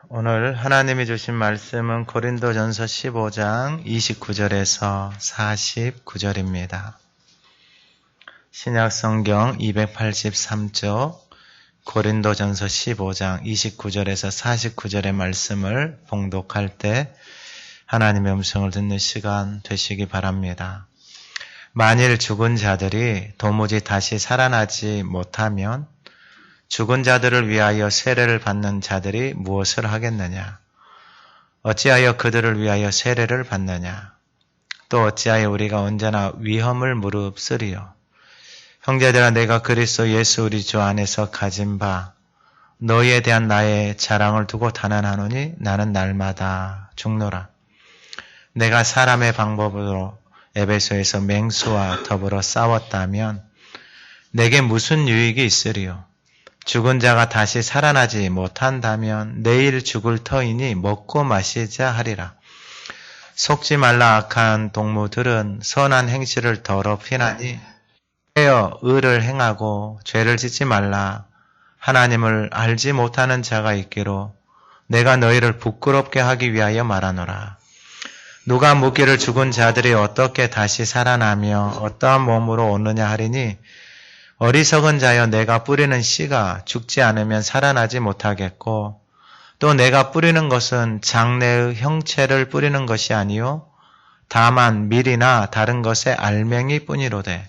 오늘 하나님이 주신 말씀은 고린도전서 15장 29절에서 49절입니다. 신약성경 283쪽 고린도전서 15장 29절에서 49절의 말씀을 봉독할 때 하나님의 음성을 듣는 시간 되시기 바랍니다. 만일 죽은 자들이 도무지 다시 살아나지 못하면 죽은 자들을 위하여 세례를 받는 자들이 무엇을 하겠느냐? 어찌하여 그들을 위하여 세례를 받느냐? 또 어찌하여 우리가 언제나 위험을 무릅쓰리요? 형제들아, 내가 그리스도 예수 우리 주 안에서 가진 바 너희에 대한 나의 자랑을 두고 단언하노니 나는 날마다 죽노라. 내가 사람의 방법으로 에베소에서 맹수와 더불어 싸웠다면 내게 무슨 유익이 있으리요? 죽은 자가 다시 살아나지 못한다면 내일 죽을 터이니 먹고 마시자 하리라. 속지 말라. 악한 동무들은 선한 행실을 더럽히나니 깨어 의를 행하고 죄를 짓지 말라. 하나님을 알지 못하는 자가 있기로 내가 너희를 부끄럽게 하기 위하여 말하노라. 누가 묻기를 죽은 자들이 어떻게 다시 살아나며 어떠한 몸으로 오느냐 하리니 어리석은 자여, 내가 뿌리는 씨가 죽지 않으면 살아나지 못하겠고 또 내가 뿌리는 것은 장래의 형체를 뿌리는 것이 아니요 다만 밀이나 다른 것의 알맹이 뿐이로되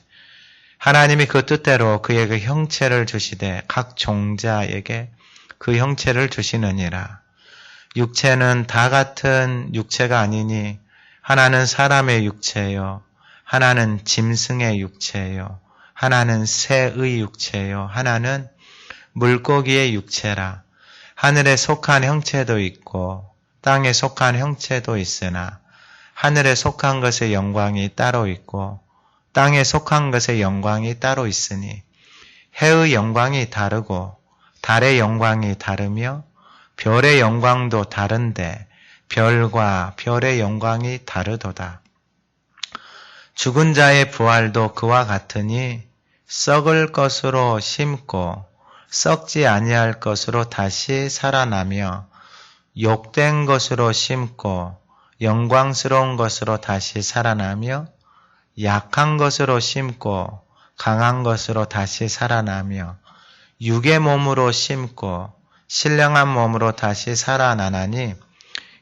하나님이 그 뜻대로 그에게 형체를 주시되 각 종자에게 그 형체를 주시느니라. 육체는 다 같은 육체가 아니니 하나는 사람의 육체요, 하나는 짐승의 육체요, 하나는 새의 육체요, 하나는 물고기의 육체라. 하늘에 속한 형체도 있고 땅에 속한 형체도 있으나 하늘에 속한 것의 영광이 따로 있고 땅에 속한 것의 영광이 따로 있으니 해의 영광이 다르고 달의 영광이 다르며 별의 영광도 다른데 별과 별의 영광이 다르도다. 죽은 자의 부활도 그와 같으니 썩을 것으로 심고 썩지 아니할 것으로 다시 살아나며 욕된 것으로 심고 영광스러운 것으로 다시 살아나며 약한 것으로 심고 강한 것으로 다시 살아나며 육의 몸으로 심고 신령한 몸으로 다시 살아나나니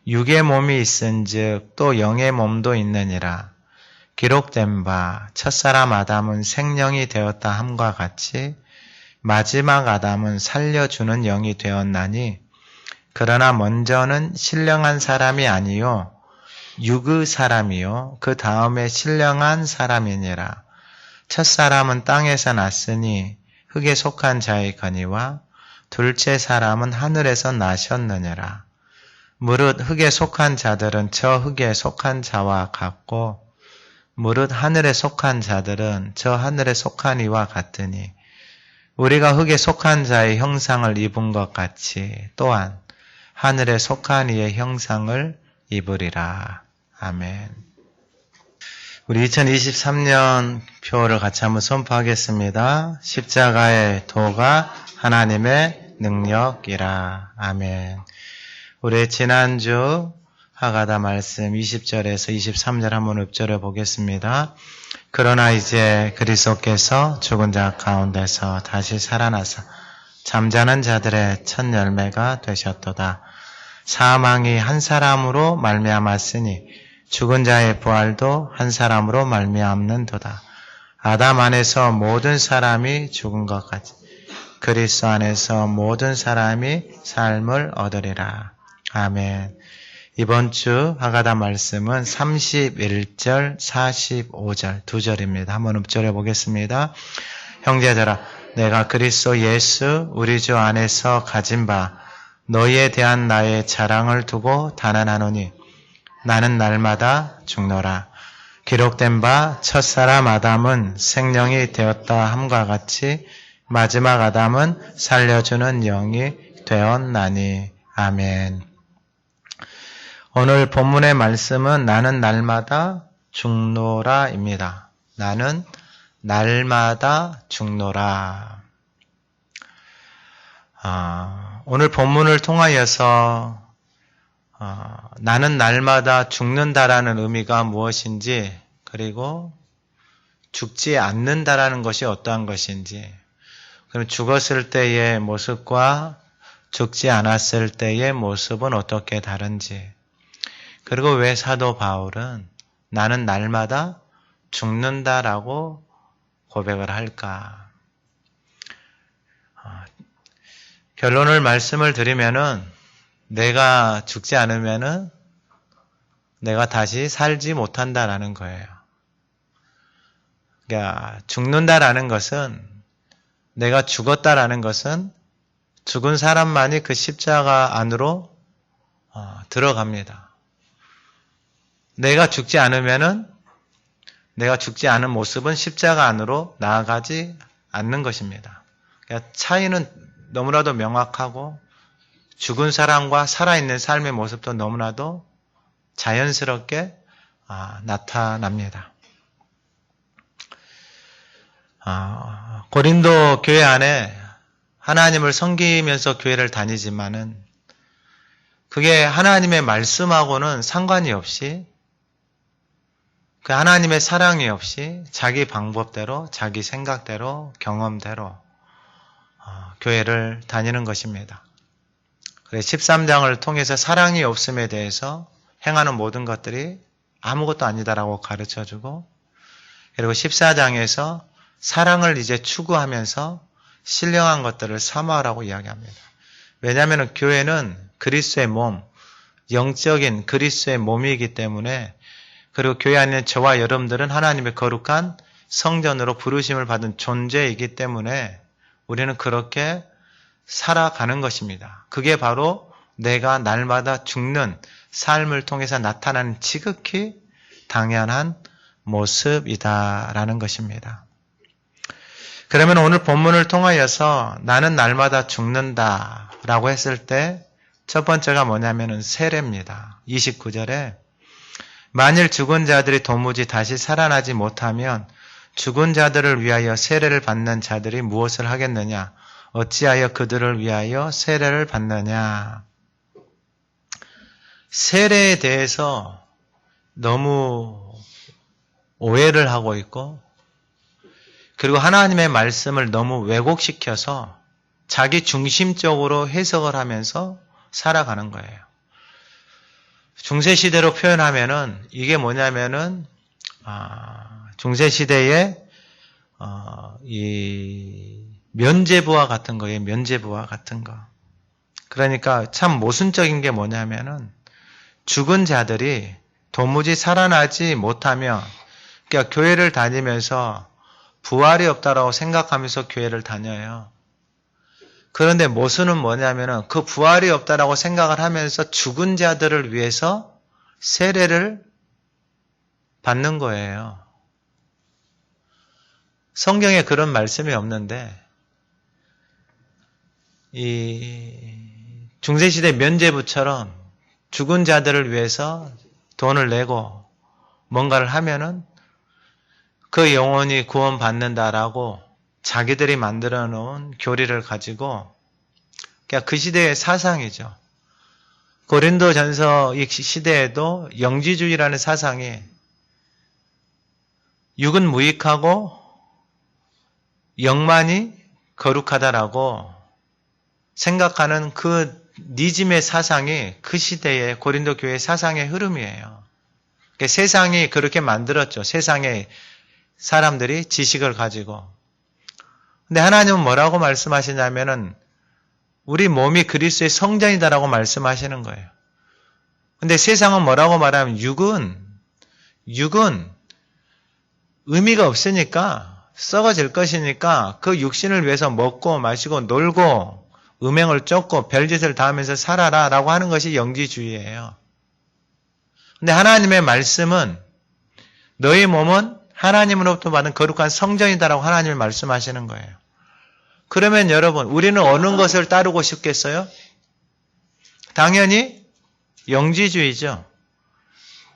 육의 몸이 있은즉 또 영의 몸도 있느니라. 기록된 바 첫사람 아담은 생령이 되었다 함과 같이 마지막 아담은 살려주는 영이 되었나니 그러나 먼저는 신령한 사람이 아니요 육의 사람이요 그 다음에 신령한 사람이니라. 첫사람은 땅에서 났으니 흙에 속한 자의 거니와 둘째 사람은 하늘에서 나셨느니라. 무릇 흙에 속한 자들은 저 흙에 속한 자와 같고 무릇 하늘에 속한 자들은 저 하늘에 속한 이와 같으니 우리가 흙에 속한 자의 형상을 입은 것 같이 또한 하늘에 속한 이의 형상을 입으리라. 아멘. 우리 2023년 표를 같이 한번 선포하겠습니다. 십자가의 도가 하나님의 능력이라. 아멘. 우리 지난주 하가다 말씀 20절에서 23절 한번 읊조려 보겠습니다. 그러나 이제 그리스도께서 죽은 자 가운데서 다시 살아나서 잠자는 자들의 첫 열매가 되셨도다. 사망이 한 사람으로 말미암았으니 죽은 자의 부활도 한 사람으로 말미암는도다. 아담 안에서 모든 사람이 죽은 것 같이 그리스도 안에서 모든 사람이 삶을 얻으리라. 아멘. 이번 주 하가다 말씀은 31절, 45절 두 절입니다. 한번 읊조려 보겠습니다. 형제들아, 내가 그리스도 예수 우리 주 안에서 가진 바 너희에 대한 나의 자랑을 두고 단언하노니 나는 날마다 죽노라. 기록된 바 첫사람 아담은 생령이 되었다 함과 같이 마지막 아담은 살려주는 영이 되었나니. 아멘. 오늘 본문의 말씀은 나는 날마다 죽노라입니다. 나는 날마다 죽노라. 오늘 본문을 통하여서 나는 날마다 죽는다라는 의미가 무엇인지, 그리고 죽지 않는다라는 것이 어떠한 것인지, 그럼 죽었을 때의 모습과 죽지 않았을 때의 모습은 어떻게 다른지, 그리고 왜 사도 바울은 나는 날마다 죽는다라고 고백을 할까? 결론을 말씀을 드리면은 내가 죽지 않으면은 내가 다시 살지 못한다라는 거예요. 그러니까 죽는다라는 것은, 내가 죽었다라는 것은 죽은 사람만이 그 십자가 안으로 들어갑니다. 내가 죽지 않으면은, 내가 죽지 않은 모습은 십자가 안으로 나아가지 않는 것입니다. 그러니까 차이는 너무나도 명확하고, 죽은 사람과 살아있는 삶의 모습도 너무나도 자연스럽게 나타납니다. 고린도 교회 안에 하나님을 섬기면서 교회를 다니지만은 그게 하나님의 말씀하고는 상관이 없이, 그 하나님의 사랑이 없이 자기 방법대로, 자기 생각대로, 경험대로 교회를 다니는 것입니다. 그래서 13장을 통해서 사랑이 없음에 대해서 행하는 모든 것들이 아무것도 아니다라고 가르쳐주고, 그리고 14장에서 사랑을 이제 추구하면서 신령한 것들을 사모하라고 이야기합니다. 왜냐하면 교회는 그리스도의 몸, 영적인 그리스도의 몸이기 때문에, 그리고 교회 안에 있는 저와 여러분들은 하나님의 거룩한 성전으로 부르심을 받은 존재이기 때문에 우리는 그렇게 살아가는 것입니다. 그게 바로 내가 날마다 죽는 삶을 통해서 나타나는 지극히 당연한 모습이다라는 것입니다. 그러면 오늘 본문을 통하여서 나는 날마다 죽는다라고 했을 때 첫 번째가 뭐냐면은 세례입니다. 29절에 만일 죽은 자들이 도무지 다시 살아나지 못하면 죽은 자들을 위하여 세례를 받는 자들이 무엇을 하겠느냐? 어찌하여 그들을 위하여 세례를 받느냐? 세례에 대해서 너무 오해를 하고 있고, 그리고 하나님의 말씀을 너무 왜곡시켜서 자기 중심적으로 해석을 하면서 살아가는 거예요. 중세시대로 표현하면은 이게 뭐냐면은 중세시대의 이 면죄부와 같은 거예요. 면죄부와 같은 거. 그러니까 참 모순적인 게 뭐냐면은 죽은 자들이 도무지 살아나지 못하면, 그러니까 교회를 다니면서 부활이 없다라고 생각하면서 교회를 다녀요. 그런데 모순은 뭐냐면은 그 부활이 없다라고 생각을 하면서 죽은 자들을 위해서 세례를 받는 거예요. 성경에 그런 말씀이 없는데, 이 중세시대 면죄부처럼 죽은 자들을 위해서 돈을 내고 뭔가를 하면은 그 영혼이 구원받는다라고 자기들이 만들어 놓은 교리를 가지고, 그러니까 그 시대의 사상이죠. 고린도전서 이 시대에도 영지주의라는 사상이 육은 무익하고 영만이 거룩하다라고 생각하는 그 니즘의 사상이 그 시대의 고린도 교회의 사상의 흐름이에요. 그러니까 세상이 그렇게 만들었죠. 세상의 사람들이 지식을 가지고. 근데 하나님은 뭐라고 말씀하시냐면은 우리 몸이 그리스도의 성전이다라고 말씀하시는 거예요. 근데 세상은 뭐라고 말하면 육은 의미가 없으니까 썩어질 것이니까 그 육신을 위해서 먹고 마시고 놀고 음행을 쫓고 별짓을 다 하면서 살아라 라고 하는 것이 영지주의예요. 근데 하나님의 말씀은 너희 몸은 하나님으로부터 받은 거룩한 성전이다라고 하나님이 말씀하시는 거예요. 그러면 여러분, 우리는 어느 것을 따르고 싶겠어요? 당연히 영지주의죠.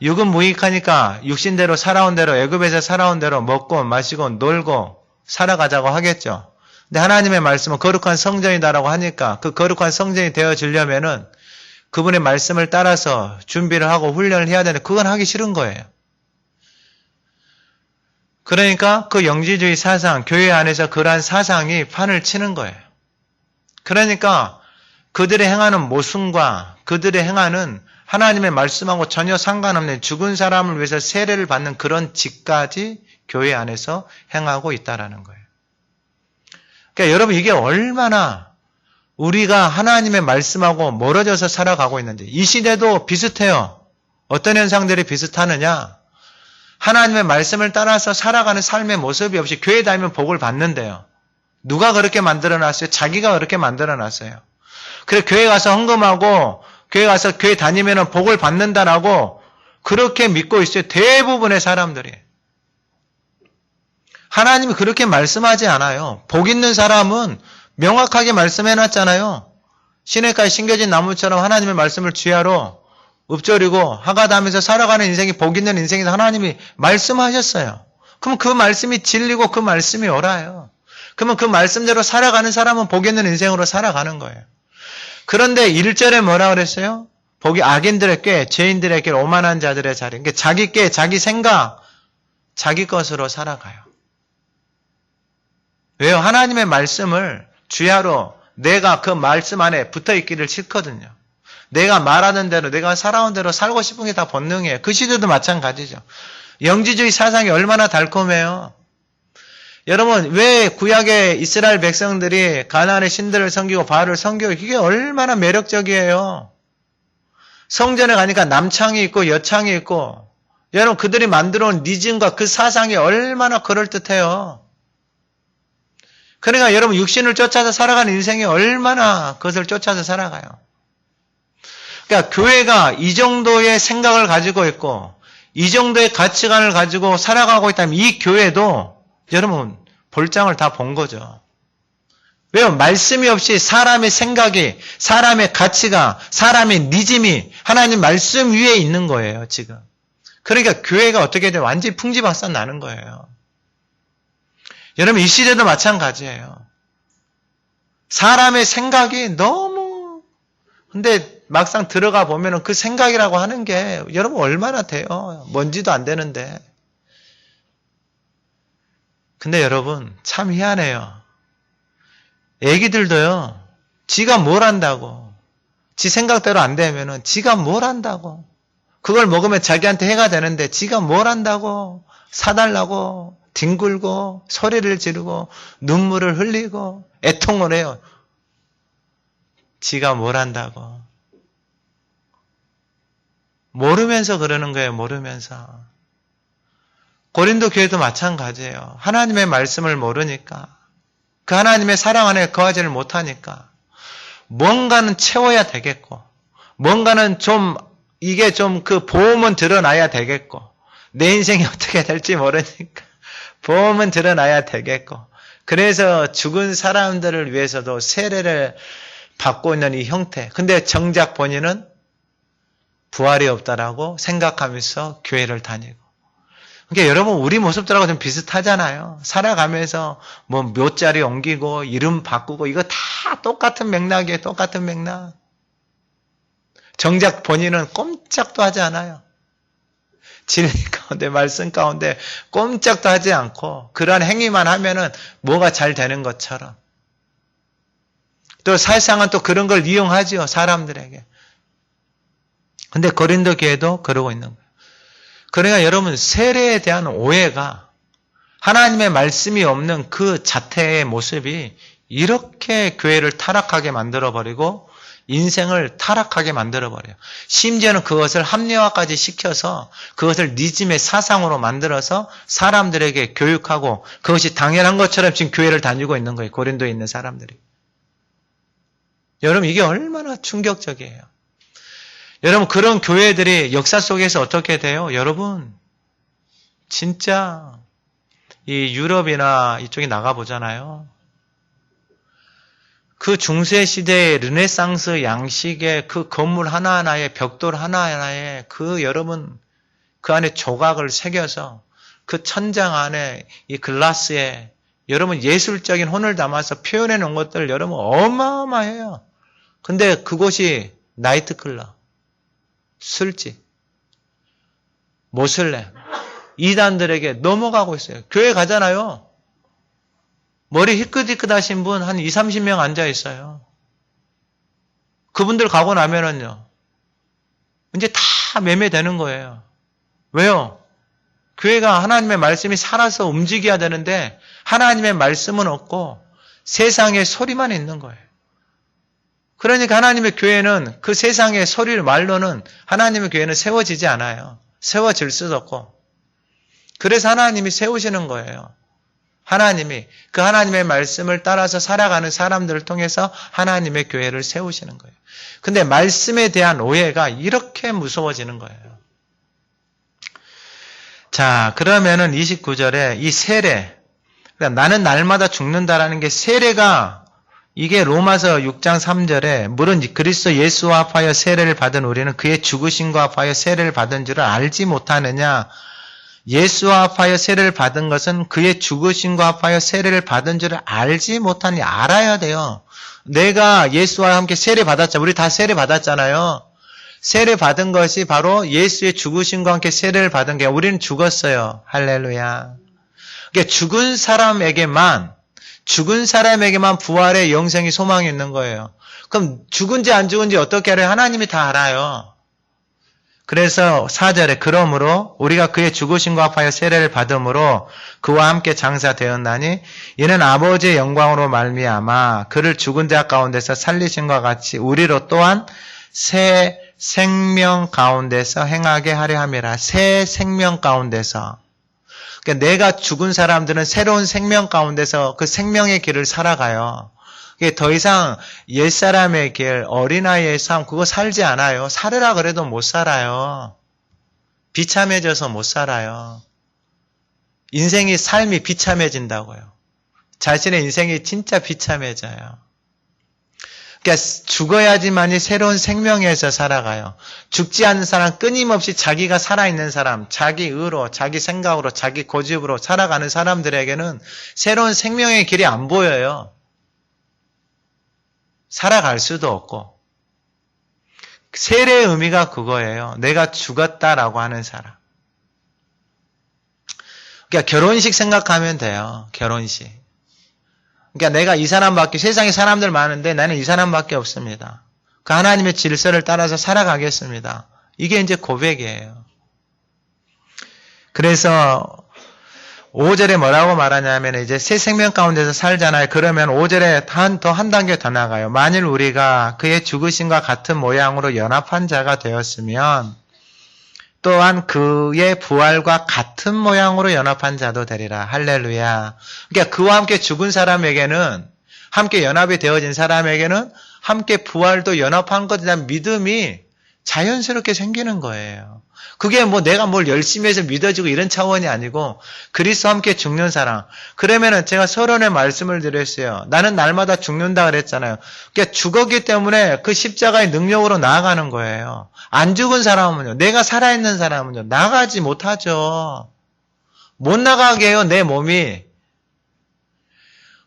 육은 무익하니까 육신대로 살아온 대로, 애굽에서 살아온 대로 먹고 마시고 놀고 살아가자고 하겠죠. 근데 하나님의 말씀은 거룩한 성전이다라고 하니까 그 거룩한 성전이 되어지려면은 그분의 말씀을 따라서 준비를 하고 훈련을 해야 되는데 그건 하기 싫은 거예요. 그러니까 그 영지주의 사상, 교회 안에서 그러한 사상이 판을 치는 거예요. 그러니까 그들의 행하는 모순과 그들의 행하는 하나님의 말씀하고 전혀 상관없는 죽은 사람을 위해서 세례를 받는 그런 짓까지 교회 안에서 행하고 있다라는 거예요. 그러니까 여러분 이게 얼마나 우리가 하나님의 말씀하고 멀어져서 살아가고 있는지. 이 시대도 비슷해요. 어떤 현상들이 비슷하느냐? 하나님의 말씀을 따라서 살아가는 삶의 모습이 없이 교회 다니면 복을 받는데요. 누가 그렇게 만들어놨어요? 자기가 그렇게 만들어놨어요. 그래 교회 가서 헌금하고 교회 가서 교회 다니면 복을 받는다라고 그렇게 믿고 있어요. 대부분의 사람들이. 하나님이 그렇게 말씀하지 않아요. 복 있는 사람은 명확하게 말씀해놨잖아요. 시냇가에 심겨진 나무처럼 하나님의 말씀을 주야로 읊조리고 하가다하면서 살아가는 인생이 복 있는 인생이다. 하나님이 말씀하셨어요. 그러면 그 말씀이 진리고 그 말씀이 옳아요. 그러면 그 말씀대로 살아가는 사람은 복 있는 인생으로 살아가는 거예요. 그런데 1절에 뭐라 그랬어요? 복이 악인들의 꾀, 죄인들의 꾀, 오만한 자들의 자리. 그러니까 자기 꾀, 자기 생각, 자기 것으로 살아가요. 왜요? 하나님의 말씀을 주야로 내가 그 말씀 안에 붙어있기를 싫거든요. 내가 말하는 대로, 내가 살아온 대로 살고 싶은 게 다 본능이에요. 그 시대도 마찬가지죠. 영지주의 사상이 얼마나 달콤해요. 여러분, 왜 구약의 이스라엘 백성들이 가나안의 신들을 섬기고 바알을 섬기고 이게 얼마나 매력적이에요. 성전에 가니까 남창이 있고 여창이 있고 여러분 그들이 만들어온 니즘과 그 사상이 얼마나 그럴듯해요. 그러니까 여러분 육신을 쫓아서 살아가는 인생이 얼마나 그것을 쫓아서 살아가요. 그러니까 교회가 이 정도의 생각을 가지고 있고 이 정도의 가치관을 가지고 살아가고 있다면 이 교회도 여러분 볼장을 다 본 거죠. 왜요? 말씀이 없이 사람의 생각이, 사람의 가치가, 사람의 니즘이 하나님 말씀 위에 있는 거예요, 지금. 그러니까 교회가 어떻게 돼요? 완전히 풍지박산 나는 거예요. 여러분 이 시대도 마찬가지예요. 사람의 생각이 너무 근데 막상 들어가 보면은 그 생각이라고 하는 게 여러분 얼마나 돼요? 먼지도 안 되는데. 근데 여러분 참 희한해요. 애기들도요. 지가 뭘 한다고. 지 생각대로 안 되면은 지가 뭘 한다고. 그걸 먹으면 자기한테 해가 되는데 지가 뭘 한다고. 사달라고. 뒹굴고 소리를 지르고 눈물을 흘리고 애통을 해요. 지가 뭘 한다고. 모르면서 그러는 거예요. 모르면서. 고린도 교회도 마찬가지예요. 하나님의 말씀을 모르니까 그 하나님의 사랑 안에 거하지를 못하니까 뭔가는 채워야 되겠고 뭔가는 좀 이게 좀 그 보험은 드러나야 되겠고 내 인생이 어떻게 될지 모르니까 보험은 드러나야 되겠고 그래서 죽은 사람들을 위해서도 세례를 받고 있는 이 형태. 근데 정작 본인은 부활이 없다라고 생각하면서 교회를 다니고. 그러니까 여러분 우리 모습들하고 좀 비슷하잖아요. 살아가면서 뭐 묘자리 옮기고 이름 바꾸고 이거 다 똑같은 맥락이에요. 똑같은 맥락. 정작 본인은 꼼짝도 하지 않아요. 진리 가운데 말씀 가운데 꼼짝도 하지 않고 그러한 행위만 하면은 뭐가 잘 되는 것처럼. 또 사실상은 또 그런 걸 이용하죠. 사람들에게. 근데 고린도 교회도 그러고 있는 거예요. 그러니까 여러분 세례에 대한 오해가 하나님의 말씀이 없는 그 자태의 모습이 이렇게 교회를 타락하게 만들어버리고 인생을 타락하게 만들어버려요. 심지어는 그것을 합리화까지 시켜서 그것을 니즘의 사상으로 만들어서 사람들에게 교육하고 그것이 당연한 것처럼 지금 교회를 다니고 있는 거예요. 고린도에 있는 사람들이. 여러분 이게 얼마나 충격적이에요. 여러분 그런 교회들이 역사 속에서 어떻게 돼요? 여러분 진짜 이 유럽이나 이쪽에 나가보잖아요. 그 중세 시대의 르네상스 양식의 그 건물 하나하나에 벽돌 하나하나에 그 여러분 그 안에 조각을 새겨서 그 천장 안에 이 글라스에 여러분 예술적인 혼을 담아서 표현해 놓은 것들 여러분 어마어마해요. 근데 그곳이 나이트클럽, 술집, 모슬렘, 이단들에게 넘어가고 있어요. 교회 가잖아요. 머리 희끗희끗하신 분 한 20, 30명 앉아 있어요. 그분들 가고 나면은요, 이제 다 매매되는 거예요. 왜요? 교회가 하나님의 말씀이 살아서 움직여야 되는데 하나님의 말씀은 없고 세상의 소리만 있는 거예요. 그러니까 하나님의 교회는 그 세상의 소리를 말로는 하나님의 교회는 세워지지 않아요. 세워질 수도 없고. 그래서 하나님이 세우시는 거예요. 하나님이 그 하나님의 말씀을 따라서 살아가는 사람들을 통해서 하나님의 교회를 세우시는 거예요. 근데 말씀에 대한 오해가 이렇게 무서워지는 거예요. 자, 그러면은 29절에 이 세례, 그러니까 나는 날마다 죽는다라는 게 세례가 이게 로마서 6장 3절에 물은 그리스도 예수와 합하여 세례를 받은 우리는 그의 죽으심과 합하여 세례를 받은 줄을 알지 못하느냐. 예수와 합하여 세례를 받은 것은 그의 죽으심과 합하여 세례를 받은 줄을 알지 못하니 알아야 돼요. 내가 예수와 함께 세례 받았잖아요. 우리 다 세례 받았잖아요. 세례 받은 것이 바로 예수의 죽으심과 함께 세례를 받은 게 우리는 죽었어요. 할렐루야. 그러니까 죽은 사람에게만 부활의 영생이 소망이 있는 거예요. 그럼 죽은지 안 죽은지 어떻게 알아요? 하나님이 다 알아요. 그래서 4절에 그러므로 우리가 그의 죽으심과 합하여 세례를 받음으로 그와 함께 장사되었나니 이는 아버지의 영광으로 말미암아 그를 죽은 자 가운데서 살리심과 같이 우리로 또한 새 생명 가운데서 행하게 하려 함이라. 새 생명 가운데서. 그러니까 내가 죽은 사람들은 새로운 생명 가운데서 그 생명의 길을 살아가요. 더 이상 옛사람의 길, 어린아이의 삶 그거 살지 않아요. 살으라 그래도 못 살아요. 비참해져서 못 살아요. 인생이 삶이 비참해진다고요. 자신의 인생이 진짜 비참해져요. 그러니까 죽어야지만이 새로운 생명에서 살아가요. 죽지 않는 사람, 끊임없이 자기가 살아있는 사람, 자기 의로, 자기 생각으로, 자기 고집으로 살아가는 사람들에게는 새로운 생명의 길이 안 보여요. 살아갈 수도 없고. 세례의 의미가 그거예요. 내가 죽었다라고 하는 사람. 그러니까 결혼식 생각하면 돼요. 결혼식. 그러니까 내가 이 사람밖에, 세상에 사람들 많은데 나는 이 사람밖에 없습니다. 그 하나님의 질서를 따라서 살아가겠습니다. 이게 이제 고백이에요. 그래서 5절에 뭐라고 말하냐면 이제 새 생명 가운데서 살잖아요. 그러면 5절에 더 한 단계 더 나가요. 만일 우리가 그의 죽으심과 같은 모양으로 연합한 자가 되었으면 또한 그의 부활과 같은 모양으로 연합한 자도 되리라. 할렐루야. 그러니까 그와 함께 죽은 사람에게는, 함께 연합이 되어진 사람에게는 함께 부활도 연합한 것에 대한 믿음이 자연스럽게 생기는 거예요. 그게 뭐 내가 뭘 열심히 해서 믿어지고 이런 차원이 아니고 그리스도와 함께 죽는 사람. 그러면은 제가 서론에 말씀을 드렸어요. 나는 날마다 죽는다 그랬잖아요. 그러니까 죽었기 때문에 그 십자가의 능력으로 나아가는 거예요. 안 죽은 사람은요, 내가 살아있는 사람은요, 나가지 못하죠. 못 나가게 해요, 내 몸이.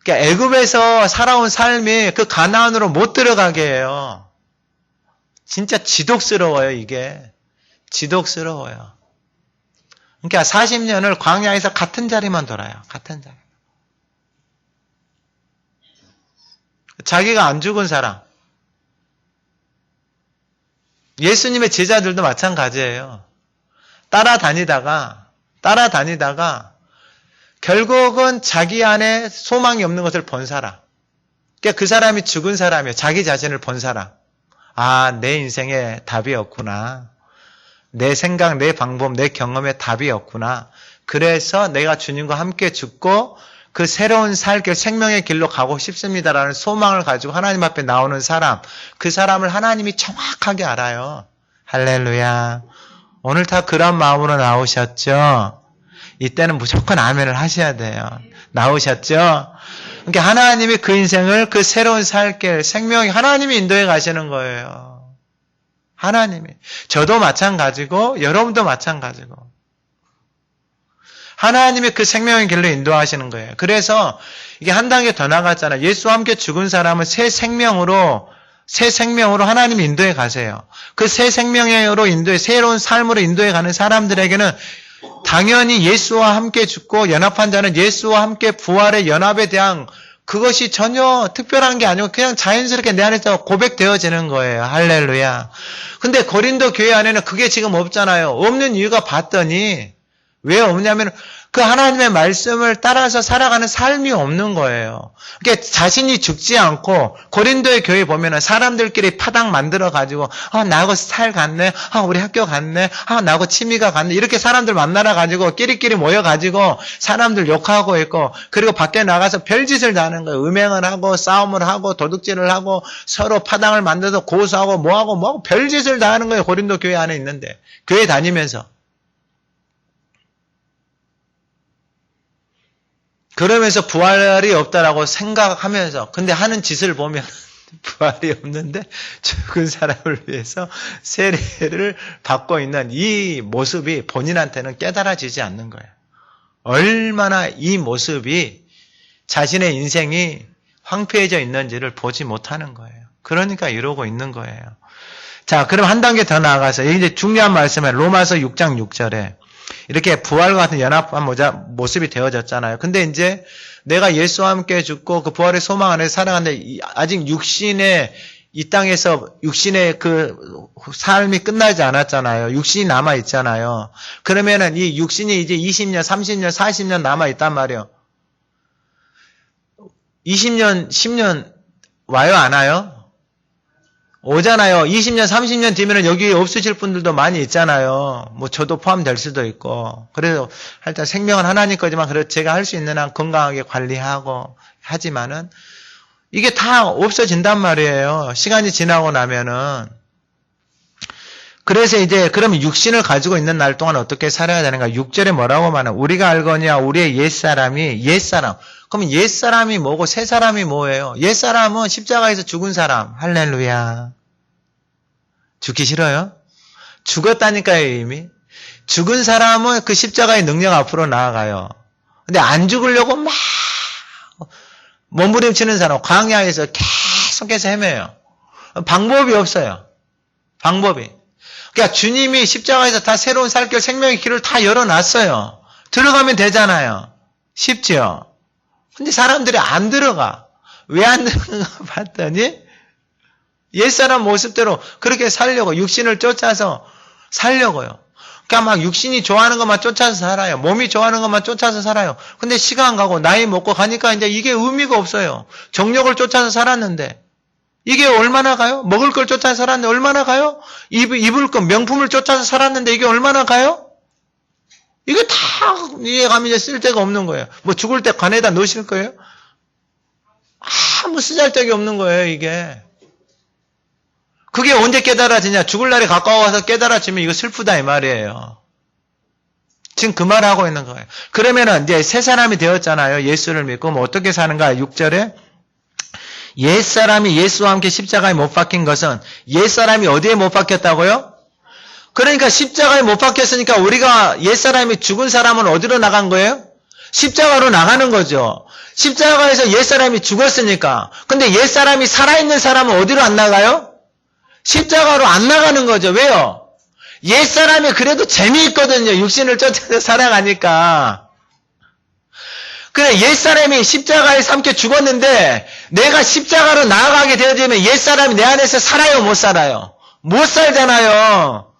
그러니까 애굽에서 살아온 삶이 그 가나안으로 못 들어가게 해요. 진짜 지독스러워요, 이게. 지독스러워요. 그러니까 40년을 광야에서 같은 자리만 돌아요. 같은 자리. 자기가 안 죽은 사람. 예수님의 제자들도 마찬가지예요. 따라다니다가 결국은 자기 안에 소망이 없는 것을 본 사람. 그러니까 그 사람이 죽은 사람이에요. 자기 자신을 본 사람. 아, 내 인생에 답이 없구나. 내 생각, 내 방법, 내 경험에 답이 없구나. 그래서 내가 주님과 함께 죽고 그 새로운 살길, 생명의 길로 가고 싶습니다라는 소망을 가지고 하나님 앞에 나오는 사람. 그 사람을 하나님이 정확하게 알아요. 할렐루야. 오늘 다 그런 마음으로 나오셨죠? 이때는 무조건 아멘을 하셔야 돼요. 나오셨죠? 그러니까 하나님이 그 인생을, 그 새로운 살길, 생명이 하나님이 인도해 가시는 거예요. 하나님이. 저도 마찬가지고 여러분도 마찬가지고. 하나님이 그 생명의 길로 인도하시는 거예요. 그래서 이게 한 단계 더 나갔잖아요. 예수와 함께 죽은 사람은 새 생명으로 새 생명으로 하나님이 인도해 가세요. 그 새 생명으로 새로운 삶으로 인도해 가는 사람들에게는 당연히 예수와 함께 죽고 연합한 자는 예수와 함께 부활의 연합에 대한 그것이 전혀 특별한 게 아니고 그냥 자연스럽게 내 안에서 고백되어지는 거예요. 할렐루야. 근데 고린도 교회 안에는 그게 지금 없잖아요. 없는 이유가 봤더니 왜 없냐면 그 하나님의 말씀을 따라서 살아가는 삶이 없는 거예요. 그러니까 자신이 죽지 않고 고린도의 교회 보면은 사람들끼리 파당 만들어 가지고 나하고 스타일 같네. 우리 학교 같네. 나하고 취미가 같네. 이렇게 사람들 만나러 가지고 끼리끼리 모여 가지고 사람들 욕하고 있고 그리고 밖에 나가서 별짓을 다 하는 거예요. 음행을 하고 싸움을 하고 도둑질을 하고 서로 파당을 만들어서 고소하고 뭐하고 별짓을 다 하는 거예요. 고린도 교회 안에 있는데 교회 다니면서. 그러면서 부활이 없다라고 생각하면서 근데 하는 짓을 보면 부활이 없는데 죽은 사람을 위해서 세례를 받고 있는 이 모습이 본인한테는 깨달아지지 않는 거예요. 얼마나 이 모습이 자신의 인생이 황폐해져 있는지를 보지 못하는 거예요. 그러니까 이러고 있는 거예요. 자, 그럼 한 단계 더 나아가서 이제 중요한 말씀에 로마서 6장 6절에 이렇게 부활과 같은 연합한 모습이 되어졌잖아요. 근데 이제 내가 예수와 함께 죽고 그 부활의 소망 안에서 살아가는데 아직 육신의 이 땅에서 육신의 그 삶이 끝나지 않았잖아요. 육신이 남아 있잖아요. 그러면은 이 육신이 이제 20년, 30년, 40년 남아 있단 말이에요. 20년, 10년 와요, 안 와요? 오잖아요. 20년, 30년 뒤면은 여기 없으실 분들도 많이 있잖아요. 뭐 저도 포함될 수도 있고. 그래서 하여튼 생명은 하나님 거지만 그래도 제가 할 수 있는 한 건강하게 관리하고 하지만은 이게 다 없어진단 말이에요. 시간이 지나고 나면은. 그래서 이제 그러면 육신을 가지고 있는 날 동안 어떻게 살아야 되는가? 6절에 뭐라고 말하나? 우리가 알거니와 우리의 옛사람이 옛사람. 그러면 옛사람이 뭐고 새사람이 뭐예요? 옛사람은 십자가에서 죽은 사람. 할렐루야. 죽기 싫어요? 죽었다니까요, 이미. 죽은 사람은 그 십자가의 능력 앞으로 나아가요. 근데 안 죽으려고 막 몸부림치는 사람, 광야에서 계속해서 헤매요. 방법이 없어요. 방법이. 그러니까 주님이 십자가에서 다 새로운 살길 생명의 길을 다 열어놨어요. 들어가면 되잖아요. 쉽죠? 근데 사람들이 안 들어가. 왜 안 들어가 봤더니 옛사람 모습대로 그렇게 살려고 육신을 쫓아서 살려고요. 그러니까 막 육신이 좋아하는 것만 쫓아서 살아요. 몸이 좋아하는 것만 쫓아서 살아요. 근데 시간 가고 나이 먹고 가니까 이제 이게 의미가 없어요. 정욕을 쫓아서 살았는데 이게 얼마나 가요? 먹을 걸 쫓아서 살았는데 얼마나 가요? 입을 거 명품을 쫓아서 살았는데 이게 얼마나 가요? 이게 다 이해가면 이제 쓸데가 없는 거예요. 뭐 죽을 때 관에다 넣으실 거예요? 아무 쓰잘데기 없는 거예요, 이게. 그게 언제 깨달아지냐? 죽을 날이 가까워서 깨달아지면 이거 슬프다 이 말이에요. 지금 그 말하고 있는 거예요. 그러면은 이제 새 사람이 되었잖아요. 예수를 믿고 뭐 어떻게 사는가? 6절에 옛사람이 예수와 함께 십자가에 못 박힌 것은 옛사람이 어디에 못 박혔다고요? 그러니까 십자가에 못 박혔으니까 우리가 옛사람이 죽은 사람은 어디로 나간 거예요? 십자가로 나가는 거죠. 십자가에서 옛사람이 죽었으니까. 근데 옛사람이 살아있는 사람은 어디로 안 나가요? 십자가로 안 나가는 거죠. 왜요? 옛사람이 그래도 재미있거든요. 육신을 쫓아서 살아가니까. 그래, 옛사람이 십자가에서 함께 죽었는데 내가 십자가로 나아가게 되어지면 옛사람이 내 안에서 살아요? 못 살아요? 못 살잖아요.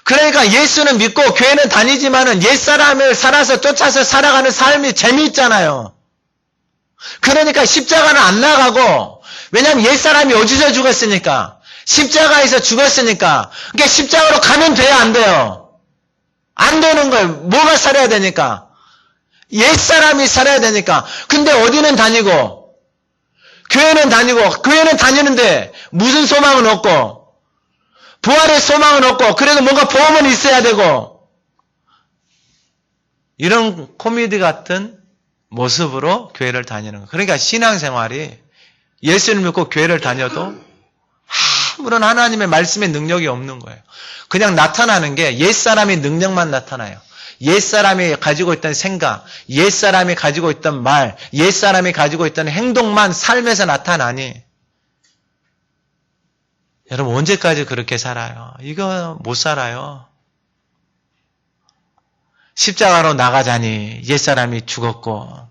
그러니까 예수는 믿고 교회는 다니지만은 옛사람을 살아서 쫓아서 살아가는 삶이 재미있잖아요. 그러니까 십자가는 안 나가고, 왜냐하면 옛사람이 어디서 죽었으니까. 십자가에서 죽었으니까. 그러니까 십자가로 가면 돼요, 안 돼요? 안 되는 거예요. 뭐가 살아야 되니까? 옛사람이 살아야 되니까. 근데 어디는 다니고, 교회는 다니고, 교회는 다니는데 무슨 소망은 없고, 부활의 소망은 없고, 그래도 뭔가 보험은 있어야 되고, 이런 코미디 같은 모습으로 교회를 다니는 거예요. 그러니까 신앙생활이 예수를 믿고 교회를 다녀도 아무런 하나님의 말씀의 능력이 없는 거예요. 그냥 나타나는 게 옛사람의 능력만 나타나요. 옛사람이 가지고 있던 생각, 옛사람이 가지고 있던 말, 옛사람이 가지고 있던 행동만 삶에서 나타나니 여러분 언제까지 그렇게 살아요? 이거 못 살아요. 십자가로 나가자니 옛사람이 죽었고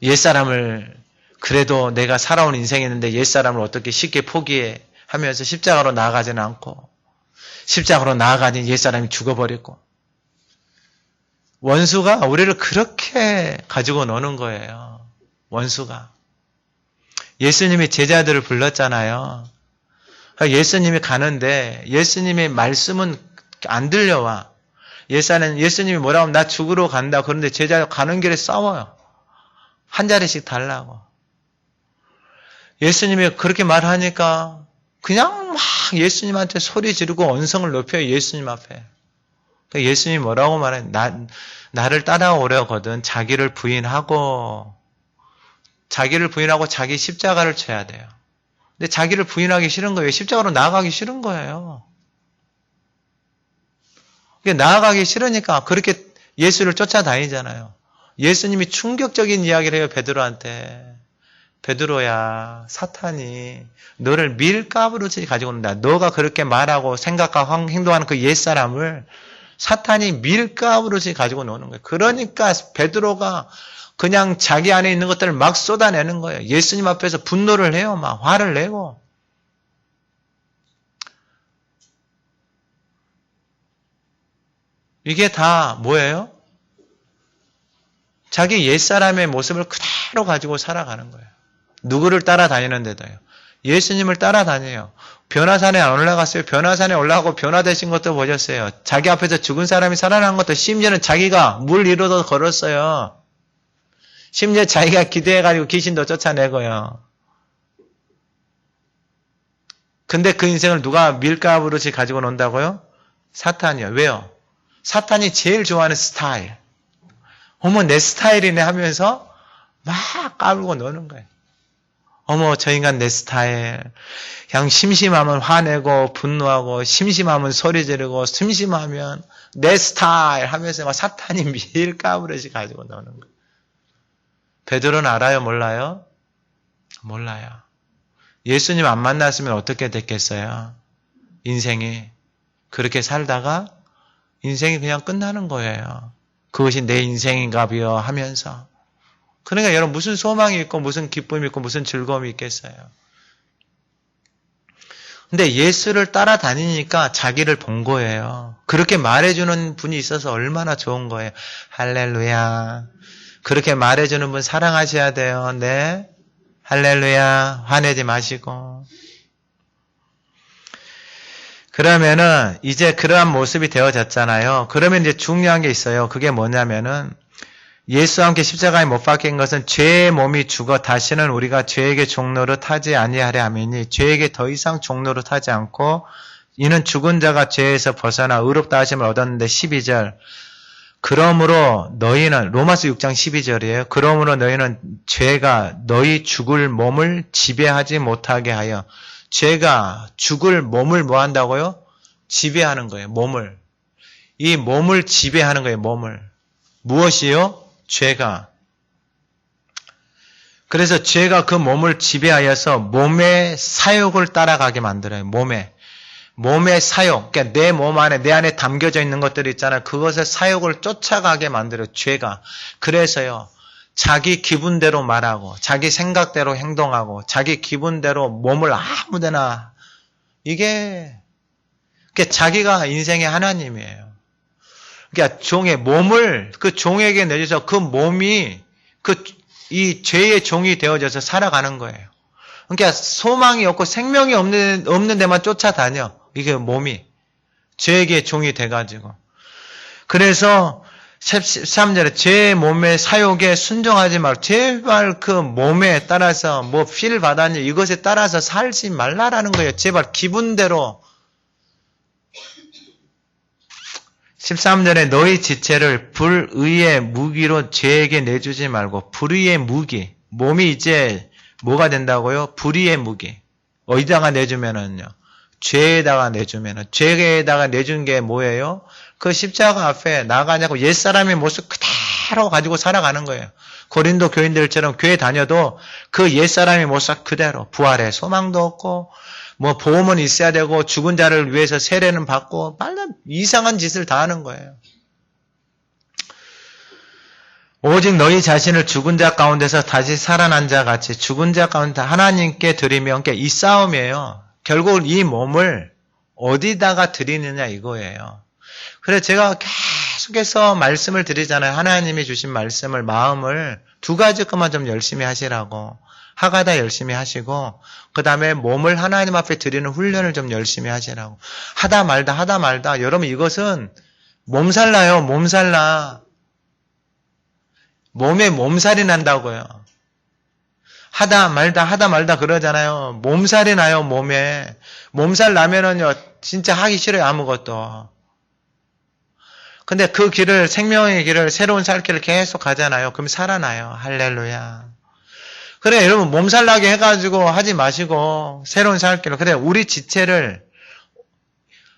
옛사람을 그래도 내가 살아온 인생이었는데 옛사람을 어떻게 쉽게 포기해 하면서 십자가로 나아가지는 않고 십자가로 나아가니 옛사람이 죽어버리고 원수가 우리를 그렇게 가지고 노는 거예요. 원수가. 예수님이 제자들을 불렀잖아요. 예수님이 가는데 예수님의 말씀은 안 들려와. 예수님이 뭐라고 하면 나 죽으러 간다. 그런데 제자가 가는 길에 싸워요. 한 자리씩 달라고. 예수님이 그렇게 말하니까 그냥 막 예수님한테 소리 지르고 언성을 높여요. 예수님 앞에. 예수님이 뭐라고 말해? 나를 따라오려거든 자기를 부인하고 자기 십자가를 져야 돼요. 근데 자기를 부인하기 싫은 거예요. 십자가로 나아가기 싫은 거예요. 나아가기 싫으니까 그렇게 예수를 쫓아다니잖아요. 예수님이 충격적인 이야기를 해요. 베드로한테. 베드로야, 사탄이 너를 밀가부르지 가지고 온다. 너가 그렇게 말하고 생각하고 행동하는 그 옛사람을 사탄이 밀가부르지 가지고 노는 거예요. 그러니까 베드로가 그냥 자기 안에 있는 것들을 막 쏟아내는 거예요. 예수님 앞에서 분노를 해요. 막 화를 내고. 이게 다 뭐예요? 자기 옛사람의 모습을 그대로 가지고 살아가는 거예요. 누구를 따라다니는데도요. 예수님을 따라다녀요. 변화산에 안 올라갔어요. 변화산에 올라가고 변화되신 것도 보셨어요. 자기 앞에서 죽은 사람이 살아난 것도 심지어는 자기가 물 위로도 걸었어요. 심지어 자기가 기대해가지고 귀신도 쫓아내고요. 근데 그 인생을 누가 밀가부르지 가지고 논다고요? 사탄이요. 왜요? 사탄이 제일 좋아하는 스타일. 어머 내 스타일이네 하면서 막 까불고 노는 거예요. 어머 저 인간 내 스타일. 그냥 심심하면 화내고 분노하고 심심하면 소리 지르고 심심하면 내 스타일 하면서 막 사탄이 밀가부르지 가지고 노는 거예요. 베드로는 알아요? 몰라요? 몰라요. 예수님 안 만났으면 어떻게 됐겠어요? 인생이. 그렇게 살다가 인생이 그냥 끝나는 거예요. 그것이 내 인생인가 봐요 하면서. 그러니까 여러분 무슨 소망이 있고 무슨 기쁨이 있고 무슨 즐거움이 있겠어요. 근데 예수를 따라다니니까 자기를 본 거예요. 그렇게 말해주는 분이 있어서 얼마나 좋은 거예요. 할렐루야. 그렇게 말해주는 분 사랑하셔야 돼요. 네. 할렐루야. 화내지 마시고. 그러면은 이제 그러한 모습이 되어졌잖아요. 그러면 이제 중요한 게 있어요. 그게 뭐냐면은 예수와 함께 십자가에 못 박힌 것은 죄의 몸이 죽어 다시는 우리가 죄에게 종노릇 하지 아니하려 함이니 죄에게 더 이상 종노릇 하지 않고 이는 죽은 자가 죄에서 벗어나 의롭다 하심을 얻었는데 12절 그러므로 너희는 로마서 6장 12절이에요. 그러므로 너희는 죄가 너희 죽을 몸을 지배하지 못하게 하여 죄가 죽을 몸을 뭐 한다고요? 지배하는 거예요. 몸을. 이 몸을 지배하는 거예요. 몸을. 무엇이요? 죄가. 그래서 죄가 그 몸을 지배하여서 몸의 사욕을 따라가게 만들어요. 몸의 사욕. 그러니까 내 몸 안에, 내 안에 담겨져 있는 것들이 있잖아요. 그것의 사욕을 쫓아가게 만들어요. 죄가. 그래서요. 자기 기분대로 말하고 자기 생각대로 행동하고 자기 기분대로 몸을 아무데나 이게 자기가 인생의 하나님이에요. 그러니까 종의 몸을 그 종에게 내줘서 그 몸이 이 죄의 종이 되어져서 살아가는 거예요. 그러니까 소망이 없고 생명이 없는 데만 쫓아다녀. 이게 몸이 죄에게 종이 돼가지고. 그래서 13절에 제 몸의 사욕에 순종하지 말고 제발 그 몸에 따라서 뭐 필 받았니 이것에 따라서 살지 말라라는 거예요. 제발 기분대로. 13절에 너희 지체를 불의의 무기로 죄에게 내주지 말고 불의의 무기. 몸이 이제 뭐가 된다고요? 불의의 무기. 어디다가 내주면은요? 죄에다가 내주면은. 죄에다가 내준 게 뭐예요? 그 십자가 앞에 나가냐고 옛사람의 모습 그대로 가지고 살아가는 거예요. 고린도 교인들처럼 교회 다녀도 그 옛사람의 모습 그대로 부활의 소망도 없고 뭐 보험은 있어야 되고 죽은 자를 위해서 세례는 받고 말도 이상한 짓을 다 하는 거예요. 오직 너희 자신을 죽은 자 가운데서 다시 살아난 자 같이 죽은 자 가운데 하나님께 드리며, 그러니까 이 싸움이에요. 결국 이 몸을 어디다가 드리느냐 이거예요. 그래서 제가 계속해서 말씀을 드리잖아요. 하나님이 주신 말씀을, 마음을 두 가지 것만 좀 열심히 하시라고. 하가다 열심히 하시고, 그 다음에 몸을 하나님 앞에 드리는 훈련을 좀 열심히 하시라고. 하다 말다. 여러분 이것은 몸살 나요. 몸살 나. 몸에 몸살이 난다고요. 하다 말다 그러잖아요. 몸살이 나요, 몸에. 몸살 나면은요, 진짜 하기 싫어요, 아무것도. 근데 그 길을, 생명의 길을, 새로운 살 길을 계속 가잖아요. 그럼 살아나요. 할렐루야. 그래, 여러분, 몸살 나게 해가지고 하지 마시고, 새로운 살 길을. 그래, 우리 지체를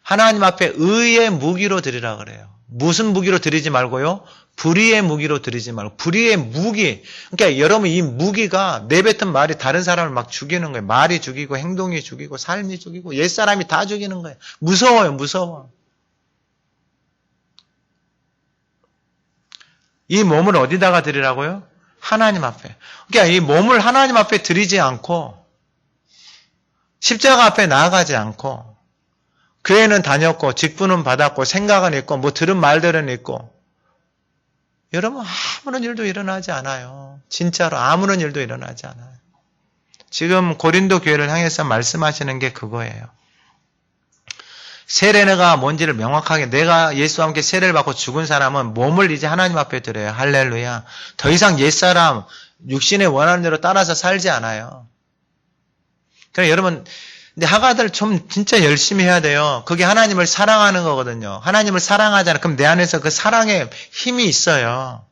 하나님 앞에 의의 무기로 드리라 그래요. 무슨 무기로 드리지 말고요? 불의의 무기로 드리지 말고, 불의의 무기. 그러니까 여러분 이 무기가 내뱉은 말이 다른 사람을 막 죽이는 거예요. 말이 죽이고, 행동이 죽이고, 삶이 죽이고, 옛사람이 다 죽이는 거예요. 무서워요, 무서워. 이 몸을 어디다가 드리라고요? 하나님 앞에. 그러니까 이 몸을 하나님 앞에 드리지 않고, 십자가 앞에 나아가지 않고, 교회는 다녔고, 직분은 받았고, 생각은 있고, 뭐 들은 말들은 있고, 여러분 아무런 일도 일어나지 않아요. 진짜로 아무런 일도 일어나지 않아요. 지금 고린도 교회를 향해서 말씀하시는 게 그거예요. 세례가 뭔지를 명확하게, 내가 예수와 함께 세례를 받고 죽은 사람은 몸을 이제 하나님 앞에 드려요. 할렐루야. 더 이상 옛사람 육신의 원하는 대로 따라서 살지 않아요. 그러니까 여러분, 근데 하가들 좀 진짜 열심히 해야 돼요. 그게 하나님을 사랑하는 거거든요. 하나님을 사랑하잖아요. 그럼 내 안에서 그 사랑의 힘이 있어요.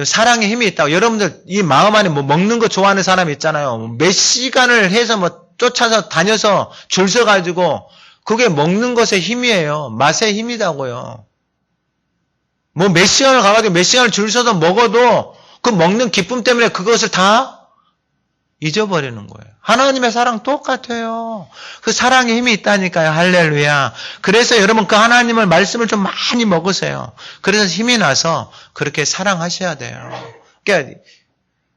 사랑의 힘이 있다고. 여러분들 이 마음 안에 뭐 먹는 거 좋아하는 사람 있잖아요. 몇 시간을 해서 뭐 쫓아서 다녀서 줄 서가지고 그게 먹는 것의 힘이에요. 맛의 힘이다고요. 뭐 몇 시간을 가가지고 몇 시간을 줄 서서 먹어도 그 먹는 기쁨 때문에 그것을 다 잊어버리는 거예요. 하나님의 사랑 똑같아요. 그 사랑의 힘이 있다니까요. 할렐루야. 그래서 여러분 그 하나님을 말씀을 좀 많이 먹으세요. 그래서 힘이 나서 그렇게 사랑하셔야 돼요. 그러니까